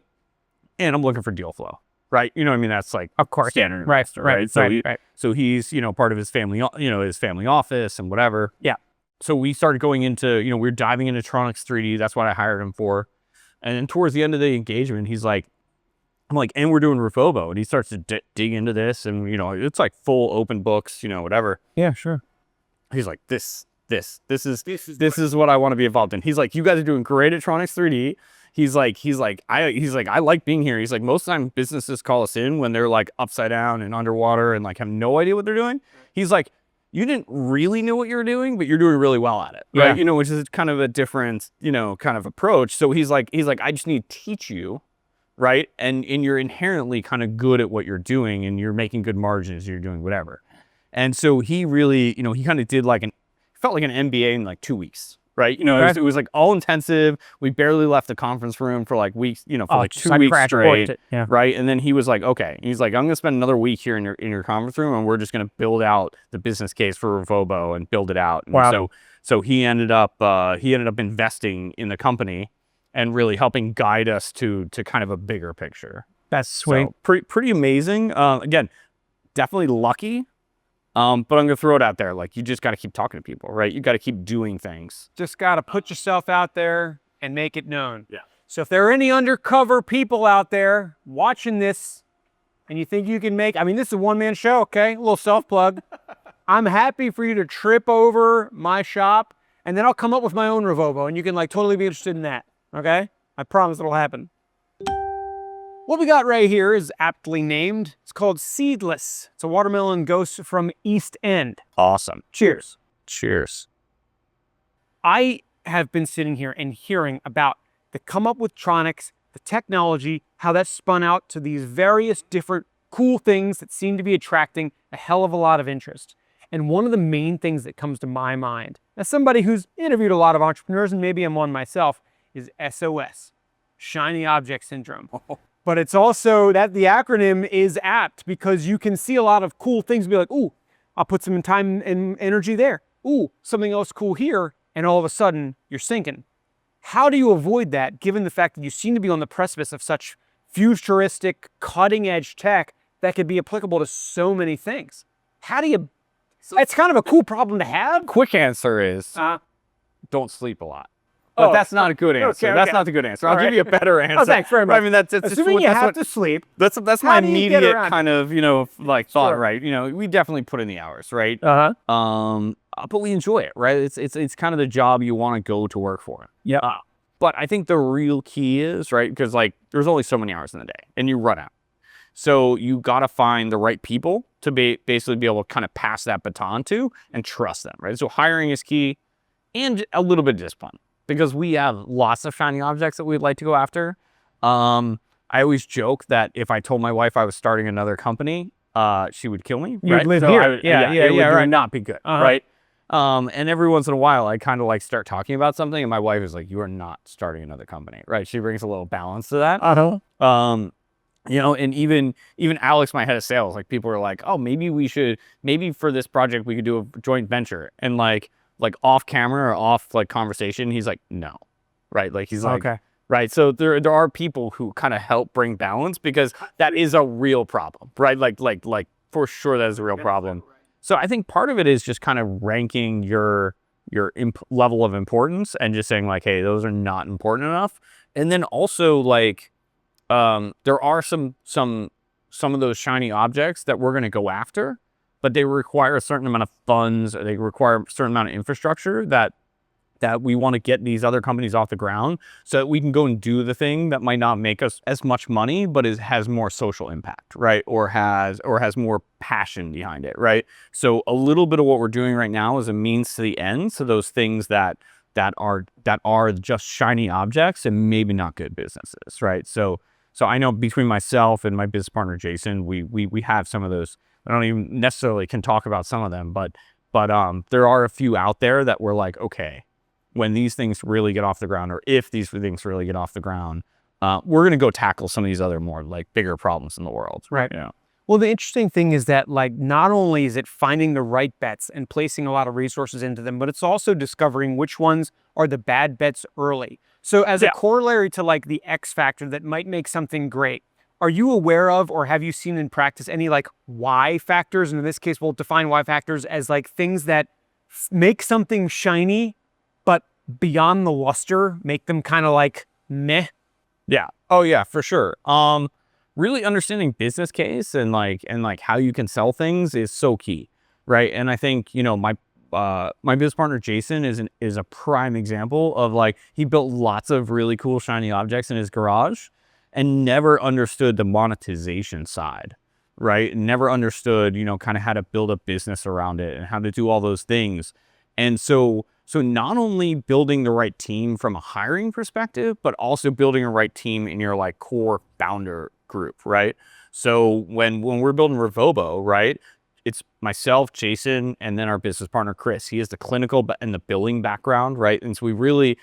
and I'm looking for deal flow, right? You know what I mean? That's like, Of course. standard Right. investor, Right. right? So he's, part of his family, his family office and whatever. Yeah. So we started going into, we were diving into Tronics 3D. That's what I hired him for. And then towards the end of the engagement, he's like, I'm like, and we're doing Refobo. And he starts to dig into this, and, it's like full open books, whatever. Yeah, sure. He's like, this is what I want to be involved in. He's like, you guys are doing great at Tronics 3D. He's like, I like being here. He's like, most of the time businesses call us in when they're like upside down and underwater and like have no idea what they're doing. He's like, you didn't really know what you were doing, but you're doing really well at it, right? Yeah. Which is kind of a different, kind of approach. So he's like, I just need to teach you, right? And you're inherently kind of good at what you're doing, and you're making good margins, you're doing whatever. And so he really, he kind of did felt like an MBA in like 2 weeks, right? It was like all intensive. We barely left the conference room for like weeks, for like 2 weeks straight, Yeah. right? And then he was like, okay, he's like, I'm gonna spend another week here in your conference room, and we're just gonna build out the business case for Refobo and build it out. And Wow. so he ended up investing in the company and really helping guide us to kind of a bigger picture. That's sweet. So pretty amazing. Again, definitely lucky. But I'm gonna throw it out there. Like, you just got to keep talking to people, right? You got to keep doing things. Just got to put yourself out there and make it known. Yeah. So if there are any undercover people out there watching this and you think you can make, this is a one-man show, okay? A little self-plug. I'm happy for you to trip over my shop, and then I'll come up with my own Revovo, and you can like totally be interested in that, okay? I promise it'll happen. What we got right here is aptly named. It's called Seedless. It's a watermelon ghost from East End. Awesome. Cheers. Cheers. I have been sitting here and hearing about the come up with Tronics, the technology, how that spun out to these various different cool things that seem to be attracting a hell of a lot of interest. And one of the main things that comes to my mind, as somebody who's interviewed a lot of entrepreneurs, and maybe I'm one myself, is SOS, Shiny Object Syndrome. But it's also that the acronym is apt, because you can see a lot of cool things and be like, ooh, I'll put some time and energy there. Ooh, something else cool here. And all of a sudden you're sinking. How do you avoid that, given the fact that you seem to be on the precipice of such futuristic, cutting edge tech that could be applicable to so many things? How do you, it's kind of a cool problem to have. Quick answer is don't sleep a lot. But that's not a good answer. Okay. That's not the good answer. I'll give you a better answer. Oh, thanks very much. That's Assuming you have to sleep. That's my how do you get immediate around? kind of, thought, Sure. right? We definitely put in the hours, right? Uh-huh. But we enjoy it, right? It's kind of the job you want to go to work for. Yeah. But I think the real key is, right, because like there's only so many hours in the day and you run out. So you got to find the right people to basically be able to kind of pass that baton to and trust them, right? So hiring is key, and a little bit of discipline, because we have lots of shiny objects that we'd like to go after. I always joke that if I told my wife I was starting another company, she would kill me. You'd live here. It would right. not be good, right? And every once in a while, I kind of like start talking about something, and my wife is like, "You are not starting another company," right? She brings a little balance to that. You know, and even Alex, my head of sales, like people are like, "Oh, maybe for this project we could do a joint venture," and like off camera or off like conversation, he's like, "No," right? Like he's like, Okay. right. So there are people who kind of help bring balance, because that is a real problem, right? Like for sure that is a real problem. So I think part of it is just kind of ranking your level of importance and just saying like, hey, those are not important enough. And then also like, there are some of those shiny objects that we're going to go after, but they require a certain amount of funds, or they require a certain amount of infrastructure that we want to get these other companies off the ground, so that we can go and do the thing that might not make us as much money, but has more social impact, right? Or has more passion behind it, right? So a little bit of what we're doing right now is a means to the end. So those things that are just shiny objects and maybe not good businesses, right? So I know between myself and my business partner Jason, we have some of those. I don't even necessarily can talk about some of them, but there are a few out there that we're like, okay, when these things really get off the ground, or if these things really get off the ground, we're going to go tackle some of these other more like bigger problems in the world. Right. Yeah. Well, the interesting thing is that like not only is it finding the right bets and placing a lot of resources into them, but it's also discovering which ones are the bad bets early. So as a corollary to like the X factor that might make something great, are you aware of, or have you seen in practice any like Y factors? And in this case, we'll define Y factors as like things that make something shiny, but beyond the luster, make them kind of like meh. Yeah. Oh yeah, for sure. Really understanding business case and like how you can sell things is so key, right? And I think, you know, my business partner Jason is a prime example of like, he built lots of really cool shiny objects in his garage and never understood the monetization side, right? Never understood, you know, kind of how to build a business around it and how to do all those things. And so not only building the right team from a hiring perspective, but also building a right team in your like core founder group, right? So when we're building Revobo, right, it's myself, Jason, and then our business partner Chris. He has the clinical and the billing background, right? And so we really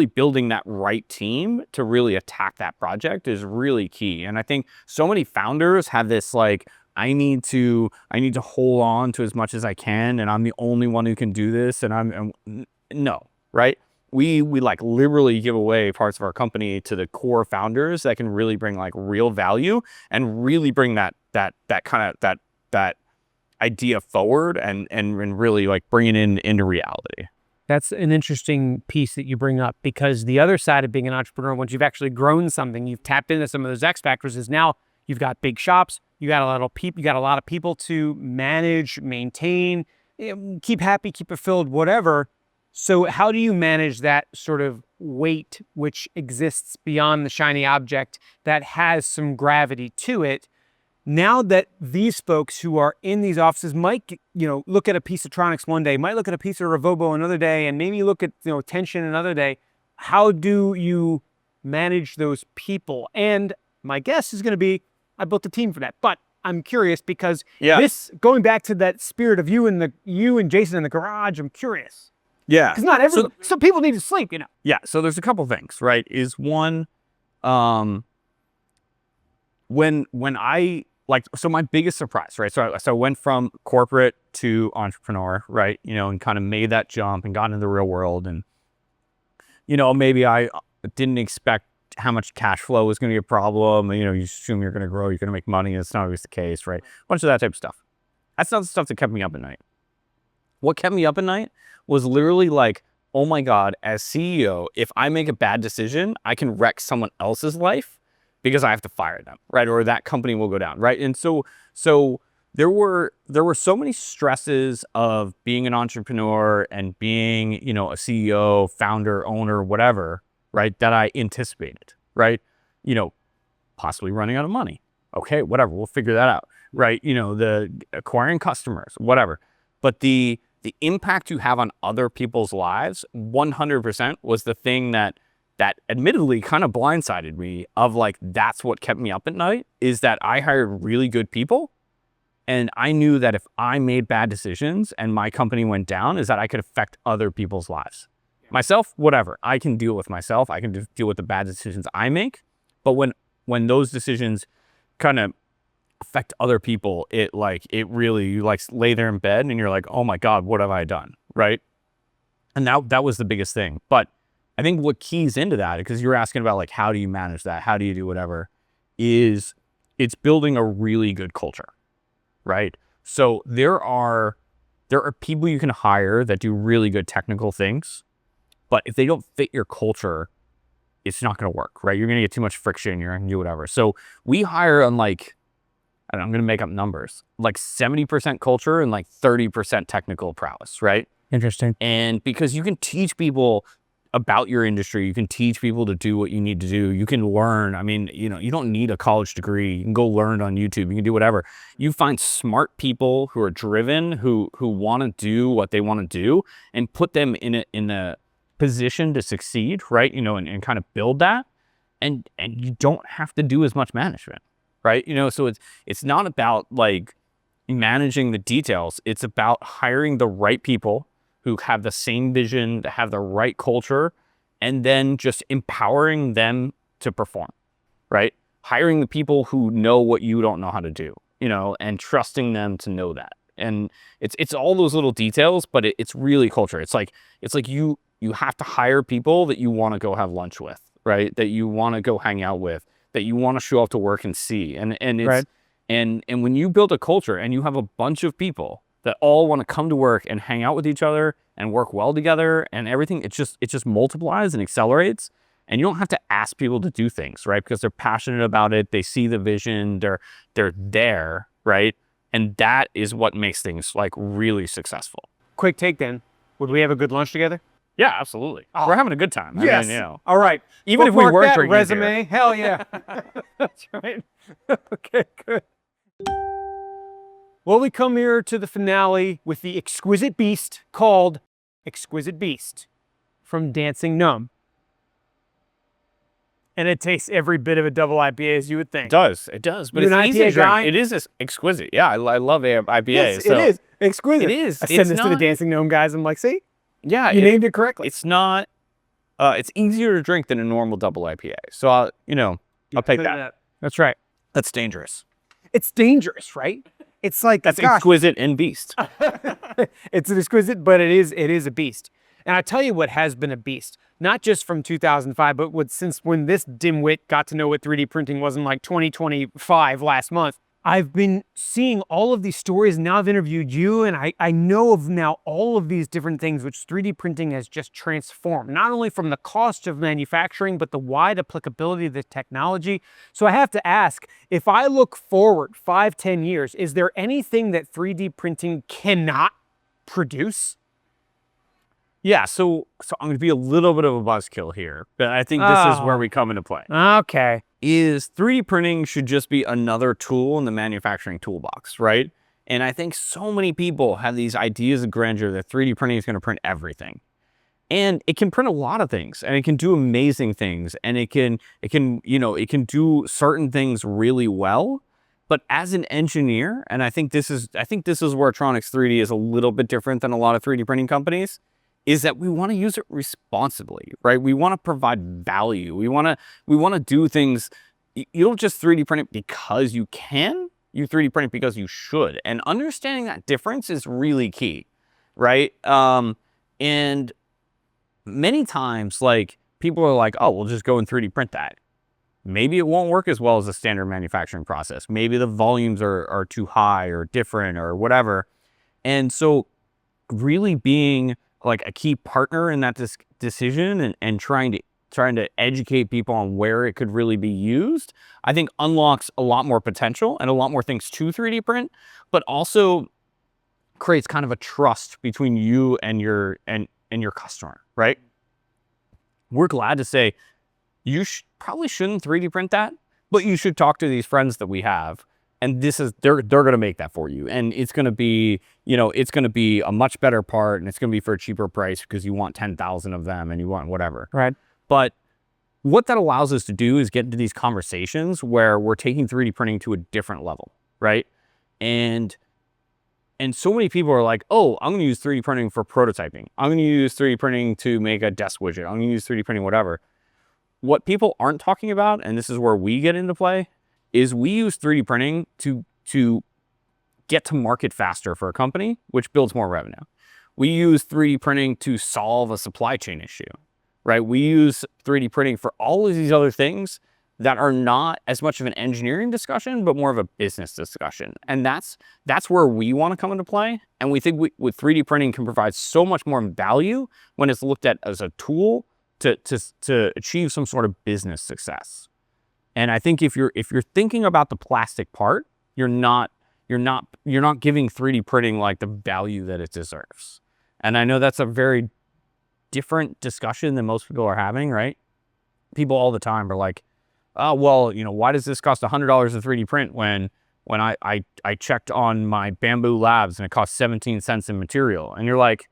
building that right team to really attack that project is really key. And I think so many founders have this like, I need to hold on to as much as I can, and I'm the only one who can do this. And no, right? We like literally give away parts of our company to the core founders that can really bring like real value and really bring that idea forward and really like bring it into reality. That's an interesting piece that you bring up, because the other side of being an entrepreneur, once you've actually grown something, you've tapped into some of those X factors, is now you've got big shops, you got a lot of people to manage, maintain, keep happy, keep it filled, whatever. So how do you manage that sort of weight which exists beyond the shiny object that has some gravity to it? Now that these folks who are in these offices might, you know, look at a piece of Tronics one day, might look at a piece of Revobo another day, and maybe look at, you know, Tension another day, how do you manage those people? And my guess is going to be, I built a team for that. But I'm curious because this, going back to that spirit of you and Jason in the garage, I'm curious. Yeah. Because not everyone, some people need to sleep, you know. Yeah. So there's a couple things, right? Is one, when I like, so my biggest surprise, right? So I went from corporate to entrepreneur, right? You know, and kind of made that jump and got into the real world. And, you know, maybe I didn't expect how much cash flow was going to be a problem. You know, you assume you're going to grow, you're going to make money. It's not always the case, right? A bunch of that type of stuff. That's not the stuff that kept me up at night. What kept me up at night was literally like, oh my God, as CEO, if I make a bad decision, I can wreck someone else's life because I have to fire them, right? Or that company will go down, right? And so there were so many stresses of being an entrepreneur and being, you know, a CEO, founder, owner, whatever, right? That I anticipated, right? You know, possibly running out of money. Okay, whatever, we'll figure that out. right? You know, the acquiring customers, whatever. But the impact you have on other people's lives, 100% was the thing that admittedly kind of blindsided me of like, that's what kept me up at night, is that I hired really good people. And I knew that if I made bad decisions and my company went down, is that I could affect other people's lives. Myself, whatever, I can deal with myself. I can deal with the bad decisions I make. But when those decisions kind of affect other people, it really, you like lay there in bed and you're like, oh my God, what have I done? Right. And that was the biggest thing. But I think what keys into that, because you're asking about like, how do you manage that? How do you do whatever, is it's building a really good culture. Right. So there are people you can hire that do really good technical things, but if they don't fit your culture, it's not going to work. Right. You're going to get too much friction. You're going to do whatever. So we hire on like, I'm going to make up numbers, like 70% culture and like 30% technical prowess. Right. Interesting. And because you can teach people about your industry, you can teach people to do what you need to do. You can learn. I mean, you know, you don't need a college degree. You can go learn on YouTube. You can do whatever. You find smart people who are driven, who want to do what they want to do, and put them in a position to succeed, right? You know, and kind of build that. And you don't have to do as much management, right? You know, so it's not about like managing the details. It's about hiring the right people who have the same vision, that have the right culture, and then just empowering them to perform, right? Hiring the people who know what you don't know how to do, you know, and trusting them to know that. And it's all those little details, but it's really culture. It's like you have to hire people that you want to go have lunch with, right? That you want to go hang out with, that you want to show up to work and see. And it's Right. and when you build a culture and you have a bunch of people that all want to come to work and hang out with each other and work well together and everything, it just multiplies and accelerates. And you don't have to ask people to do things, right? Because they're passionate about it. They see the vision. They're there, right? And that is what makes things like really successful. Quick take then. Would we have a good lunch together? Yeah, absolutely. Oh. We're having a good time. I mean, you know, All right. even if we Bookmark weren't that drinking resume. beer. Hell yeah. That's right. Okay, good. Well, we come here to the finale with the exquisite beast called Exquisite Beast from Dancing Gnome. And it tastes every bit of a double IPA as you would think. It does. But You it's an easy to IPA drink. guy? It is exquisite. Yeah, I love IPA. Yes, so it is. Exquisite. It is. I send It's this to the not- Dancing Gnome guys. I'm like, see? Yeah, You named it correctly. it's not. It's easier to drink than a normal double IPA. So I'll take that. That's right. That's dangerous. It's dangerous, right? It's like, That's gosh, exquisite and beast. it's an exquisite, but it is a beast. And I tell you what has been a beast, not just from 2005, but since when this dimwit got to know what 3D printing was in like 2025 last month. I've been seeing all of these stories. Now I've interviewed you, and I know of now all of these different things which 3D printing has just transformed, not only from the cost of manufacturing, but the wide applicability of the technology. So I have to ask, if I look forward 5-10 years, is there anything that 3D printing cannot produce? Yeah, so I'm going to be a little bit of a buzzkill here, but I think this is where we come into play. Okay. Is 3D printing should just be another tool in the manufacturing toolbox, right? And I think so many people have these ideas of grandeur that 3D printing is going to print everything. And it can print a lot of things, and it can do amazing things, and it can do certain things really well. But as an engineer, and I think this is where Tronix 3D is a little bit different than a lot of 3D printing companies, is that we want to use it responsibly, right? We want to provide value. We want to do things. You don't just 3D print it because you can. You 3D print it because you should. And understanding that difference is really key, right? And many times, like, people are like, oh, we'll just go and 3D print that. Maybe it won't work as well as a standard manufacturing process. Maybe the volumes are too high or different or whatever. And so really being like a key partner in that decision and trying to educate people on where it could really be used, I think unlocks a lot more potential and a lot more things to 3D print, but also creates kind of a trust between you and your customer, right? We're glad to say you probably shouldn't 3D print that, but you should talk to these friends that we have and this is they're going to make that for you, and it's going to be, you know, it's going to be a much better part, and it's going to be for a cheaper price because you want 10,000 of them and you want whatever. Right. But what that allows us to do is get into these conversations where we're taking 3D printing to a different level, right? And so many people are like, oh, I'm going to use 3D printing for prototyping. I'm going to use 3D printing to make a desk widget. I'm going to use 3D printing, whatever. What people aren't talking about, and this is where we get into play, is we use 3D printing to get to market faster for a company, which builds more revenue. We use 3D printing to solve a supply chain issue, right? We use 3D printing for all of these other things that are not as much of an engineering discussion, but more of a business discussion. And that's where we want to come into play. And we think with 3D printing can provide so much more value when it's looked at as a tool to achieve some sort of business success. And I think if you're thinking about the plastic part, you're not giving 3D printing like the value that it deserves. And I know that's a very different discussion than most people are having, right? People all the time are like, oh, well, you know, why does this cost $100 to 3D print when I checked on my Bamboo Labs and it cost 17 cents in material? And you're like,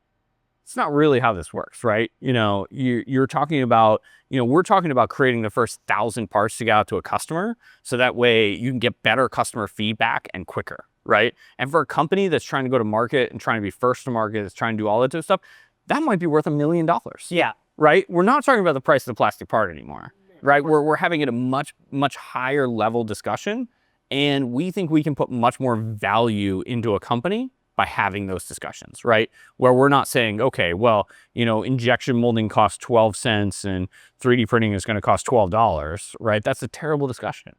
it's not really how this works, right? You know, you're talking about, you know, we're talking about creating the first 1,000 parts to get out to a customer, so that way you can get better customer feedback and quicker, right? And for a company that's trying to go to market and trying to be first to market, that's trying to do all that stuff, that might be worth $1 million. Yeah. Right? We're not talking about the price of the plastic part anymore, right? We're having it a much higher level discussion, and we think we can put much more value into a company by having those discussions, right? Where we're not saying, okay, well, you know, injection molding costs 12 cents and 3D printing is going to cost $12, right? That's a terrible discussion,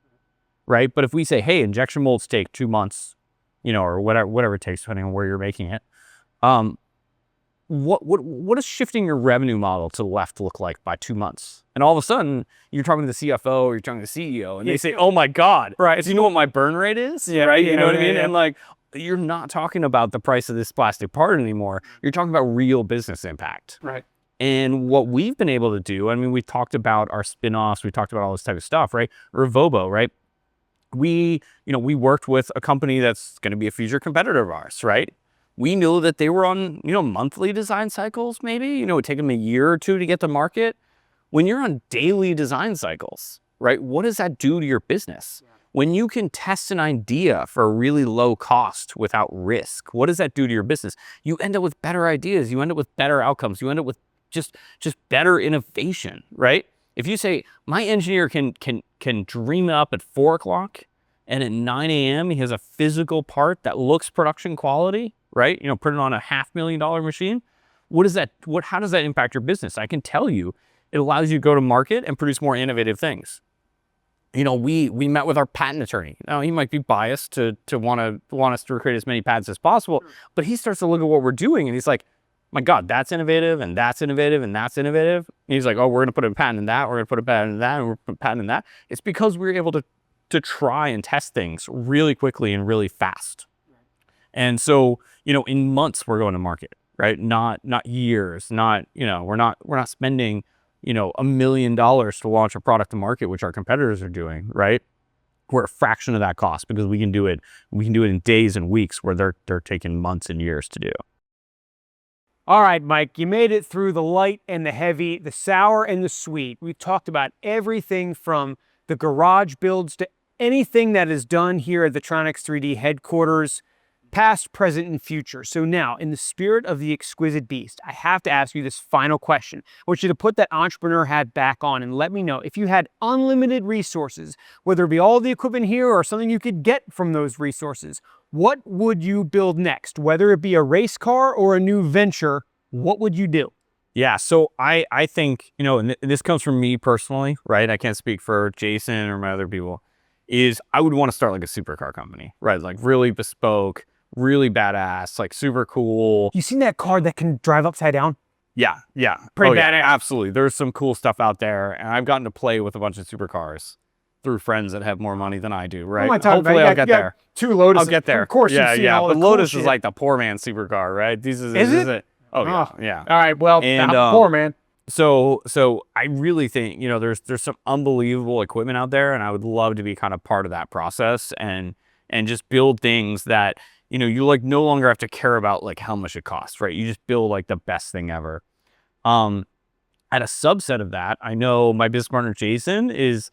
right? But if we say, hey, injection molds take 2 months, you know, or whatever it takes, depending on where you're making it, what does shifting your revenue model to the left look like by 2 months? And all of a sudden, you're talking to the CFO or you're talking to the CEO, and they say, oh my God, Right. do you know what my burn rate is? Yeah, Right? yeah, You know what I yeah, mean? yeah. And like, you're not talking about the price of this plastic part anymore. You're talking about real business impact. Right. And what we've been able to do, I mean, we talked about our spin-offs, we talked about all this type of stuff, right? Revobo, right? We worked with a company that's going to be a future competitor of ours, right? We knew that they were on, you know, monthly design cycles, maybe, you know, it would take them a year or two to get to market. When you're on daily design cycles, right? What does that do to your business? Yeah. When you can test an idea for a really low cost without risk, what does that do to your business? You end up with better ideas. You end up with better outcomes. You end up with just better innovation, right? If you say, my engineer can dream it up at 4 o'clock and at 9 a.m. he has a physical part that looks production quality, right? You know, printed on a $500,000 machine. How does that impact your business? I can tell you, it allows you to go to market and produce more innovative things. You know, we met with our patent attorney. Now, he might be biased to want us to create as many patents as possible, but he starts to look at what we're doing and he's like, my God, that's innovative and that's innovative and that's innovative. And he's like, oh, we're going to put a patent in that. We're going to put a patent in that. And we're going to put a patent in that. It's because we were able to try and test things really quickly and really fast. And so, you know, in months we're going to market, right? Not years, not, you know, we're not spending, you know, $1 million to launch a product to market, which our competitors are doing, right? We're a fraction of that cost because we can do it in days and weeks where they're taking months and years to do. All right, Mike, you made it through the light and the heavy, the sour and the sweet. We talked about everything from the garage builds to anything that is done here at the Tronics 3D headquarters, past, present, and future. So now, in the spirit of the exquisite beast, I have to ask you this final question. I want you to put that entrepreneur hat back on and let me know, if you had unlimited resources, whether it be all the equipment here or something you could get from those resources, what would you build next? Whether it be a race car or a new venture, what would you do? Yeah, so I think, you know, and this comes from me personally, right? I can't speak for Jason or my other people, is I would want to start like a supercar company, right? Like really bespoke, really badass, like super cool. You seen that car that can drive upside down? Yeah. Pretty Yeah, badass. absolutely. There's some cool stuff out there, and I've gotten to play with a bunch of supercars through friends that have more money than I do, right? Hopefully I'll get there. 2 Lotuses. I'll get there. Of course, yeah. all But the cool Lotus shit. is like the poor man supercar, right? This is it? Oh yeah, Oh. yeah. All right, well, And, I'm poor, man. So I really think, you know, there's some unbelievable equipment out there, and I would love to be kind of part of that process and and just build things that, you know, you like no longer have to care about like how much it costs, right? You just build like the best thing ever. At a subset of that, I know my business partner Jason is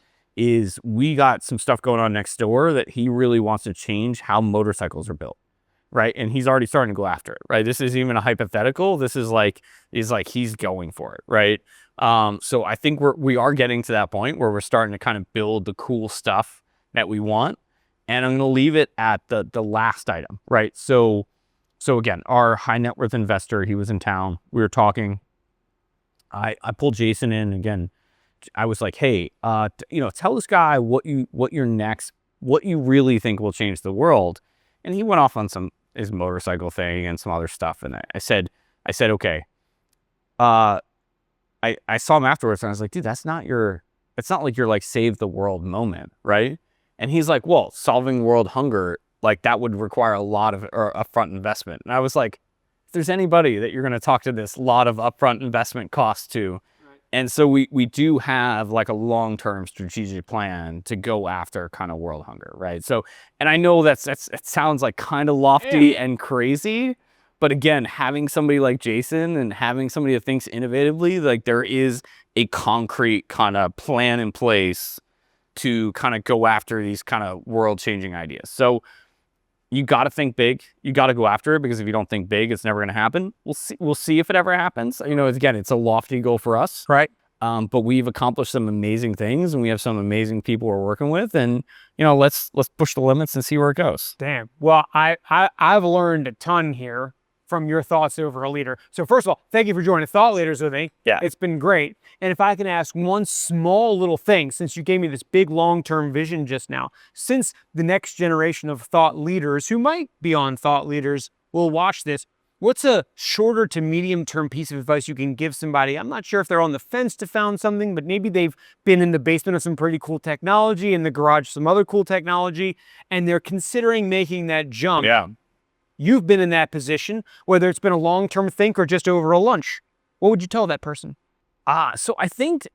we got some stuff going on next door that he really wants to change how motorcycles are built, right? And he's already starting to go after it, right? This is even a hypothetical. This is like he's going for it, right? So I think we are getting to that point where we're starting to kind of build the cool stuff that we want. And I'm going to leave it at the last item, right? So again, our high net worth investor, he was in town. We were talking. I pulled Jason in again. I was like, hey, you know, tell this guy what you really think will change the world. And he went off on his motorcycle thing and some other stuff. And I said, okay. I saw him afterwards and I was like, dude, it's not like your like save the world moment, right? And he's like, well, solving world hunger, like that would require a lot of upfront investment. And I was like, if there's anybody that you're going to talk to this lot of upfront investment costs to. Right. And so we do have like a long-term strategic plan to go after kind of world hunger, right? So, and I know it sounds like kind of lofty and crazy, but again, having somebody like Jason and having somebody that thinks innovatively, like there is a concrete kind of plan in place to kind of go after these kind of world-changing ideas. So you got to think big. You got to go after it, because if you don't think big, it's never going to happen. We'll see if it ever happens. You know, again, it's a lofty goal for us, right? But we've accomplished some amazing things, and we have some amazing people we're working with, and you know, let's push the limits and see where it goes. Damn. Well, I've learned a ton here from your thoughts over a leader. So first of all, thank you for joining Thought Leaders with me. Yeah. It's been great. And if I can ask one small little thing, since you gave me this big long-term vision just now, since the next generation of thought leaders who might be on Thought Leaders will watch this, what's a shorter to medium-term piece of advice you can give somebody? I'm not sure if they're on the fence to found something, but maybe they've been in the basement of some pretty cool technology, in the garage some other cool technology, and they're considering making that jump. Yeah. You've been in that position, whether it's been a long-term think or just over a lunch. What would you tell that person? So I think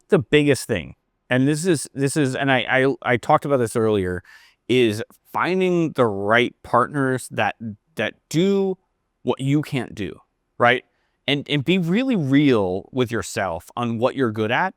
the biggest thing, and this is, and I talked about this earlier, is finding the right partners that do what you can't do, right? And be really real with yourself on what you're good at,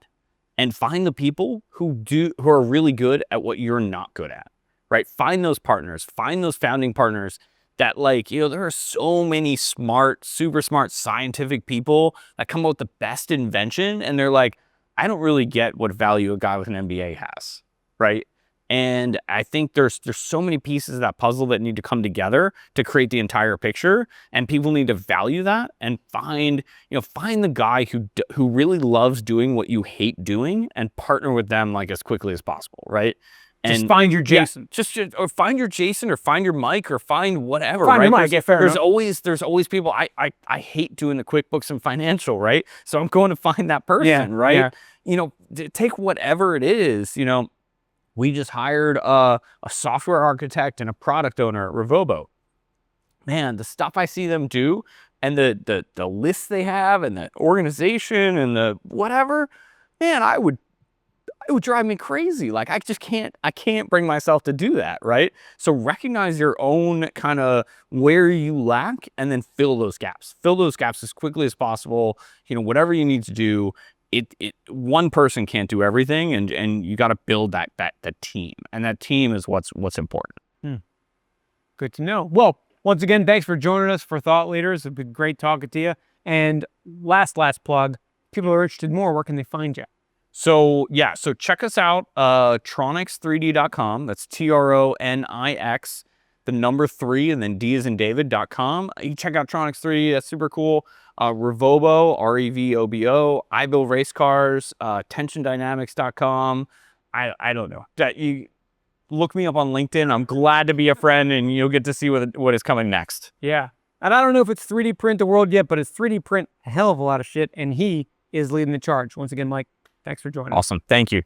and find the people who are really good at what you're not good at, right? Find those partners, find those founding partners that, like, you know, there are so many smart, super smart scientific people that come up with the best invention, and they're like, I don't really get what value a guy with an MBA has, right? And I think there's so many pieces of that puzzle that need to come together to create the entire picture, and people need to value that and find the guy who really loves doing what you hate doing, and partner with them like as quickly as possible, right? Just find your Jason. Yeah, or find your Jason, or find your Mike, or find whatever. Find right? your Mike. There's always people. I hate doing the QuickBooks and financial, right? So I'm going to find that person, right? Yeah. You know, take whatever it is. You know, we just hired a software architect and a product owner at Revobo. Man, the stuff I see them do, and the lists they have, and the organization, and the whatever, man, it would drive me crazy. Like, I can't bring myself to do that, right? So recognize your own kind of where you lack, and then fill those gaps as quickly as possible. You know, whatever you need to do. One person can't do everything, and you got to build that team, and that team is what's important. Good to know. Well, once again, thanks for joining us for Thought Leaders. It's been great talking to you. And last plug, people are interested more, where can they find you? So yeah, so check us out, tronix3d.com. That's TRONIX, the number 3, and then D as in David.com. You check out Tronix 3D, that's super cool. Revobo, REVOBO, I build race cars, tensiondynamics.com. I don't know. You look me up on LinkedIn. I'm glad to be a friend, and you'll get to see what is coming next. Yeah. And I don't know if it's 3D print the world yet, but it's 3D print a hell of a lot of shit, and he is leading the charge. Once again, Mike, thanks for joining us. Awesome. Thank you.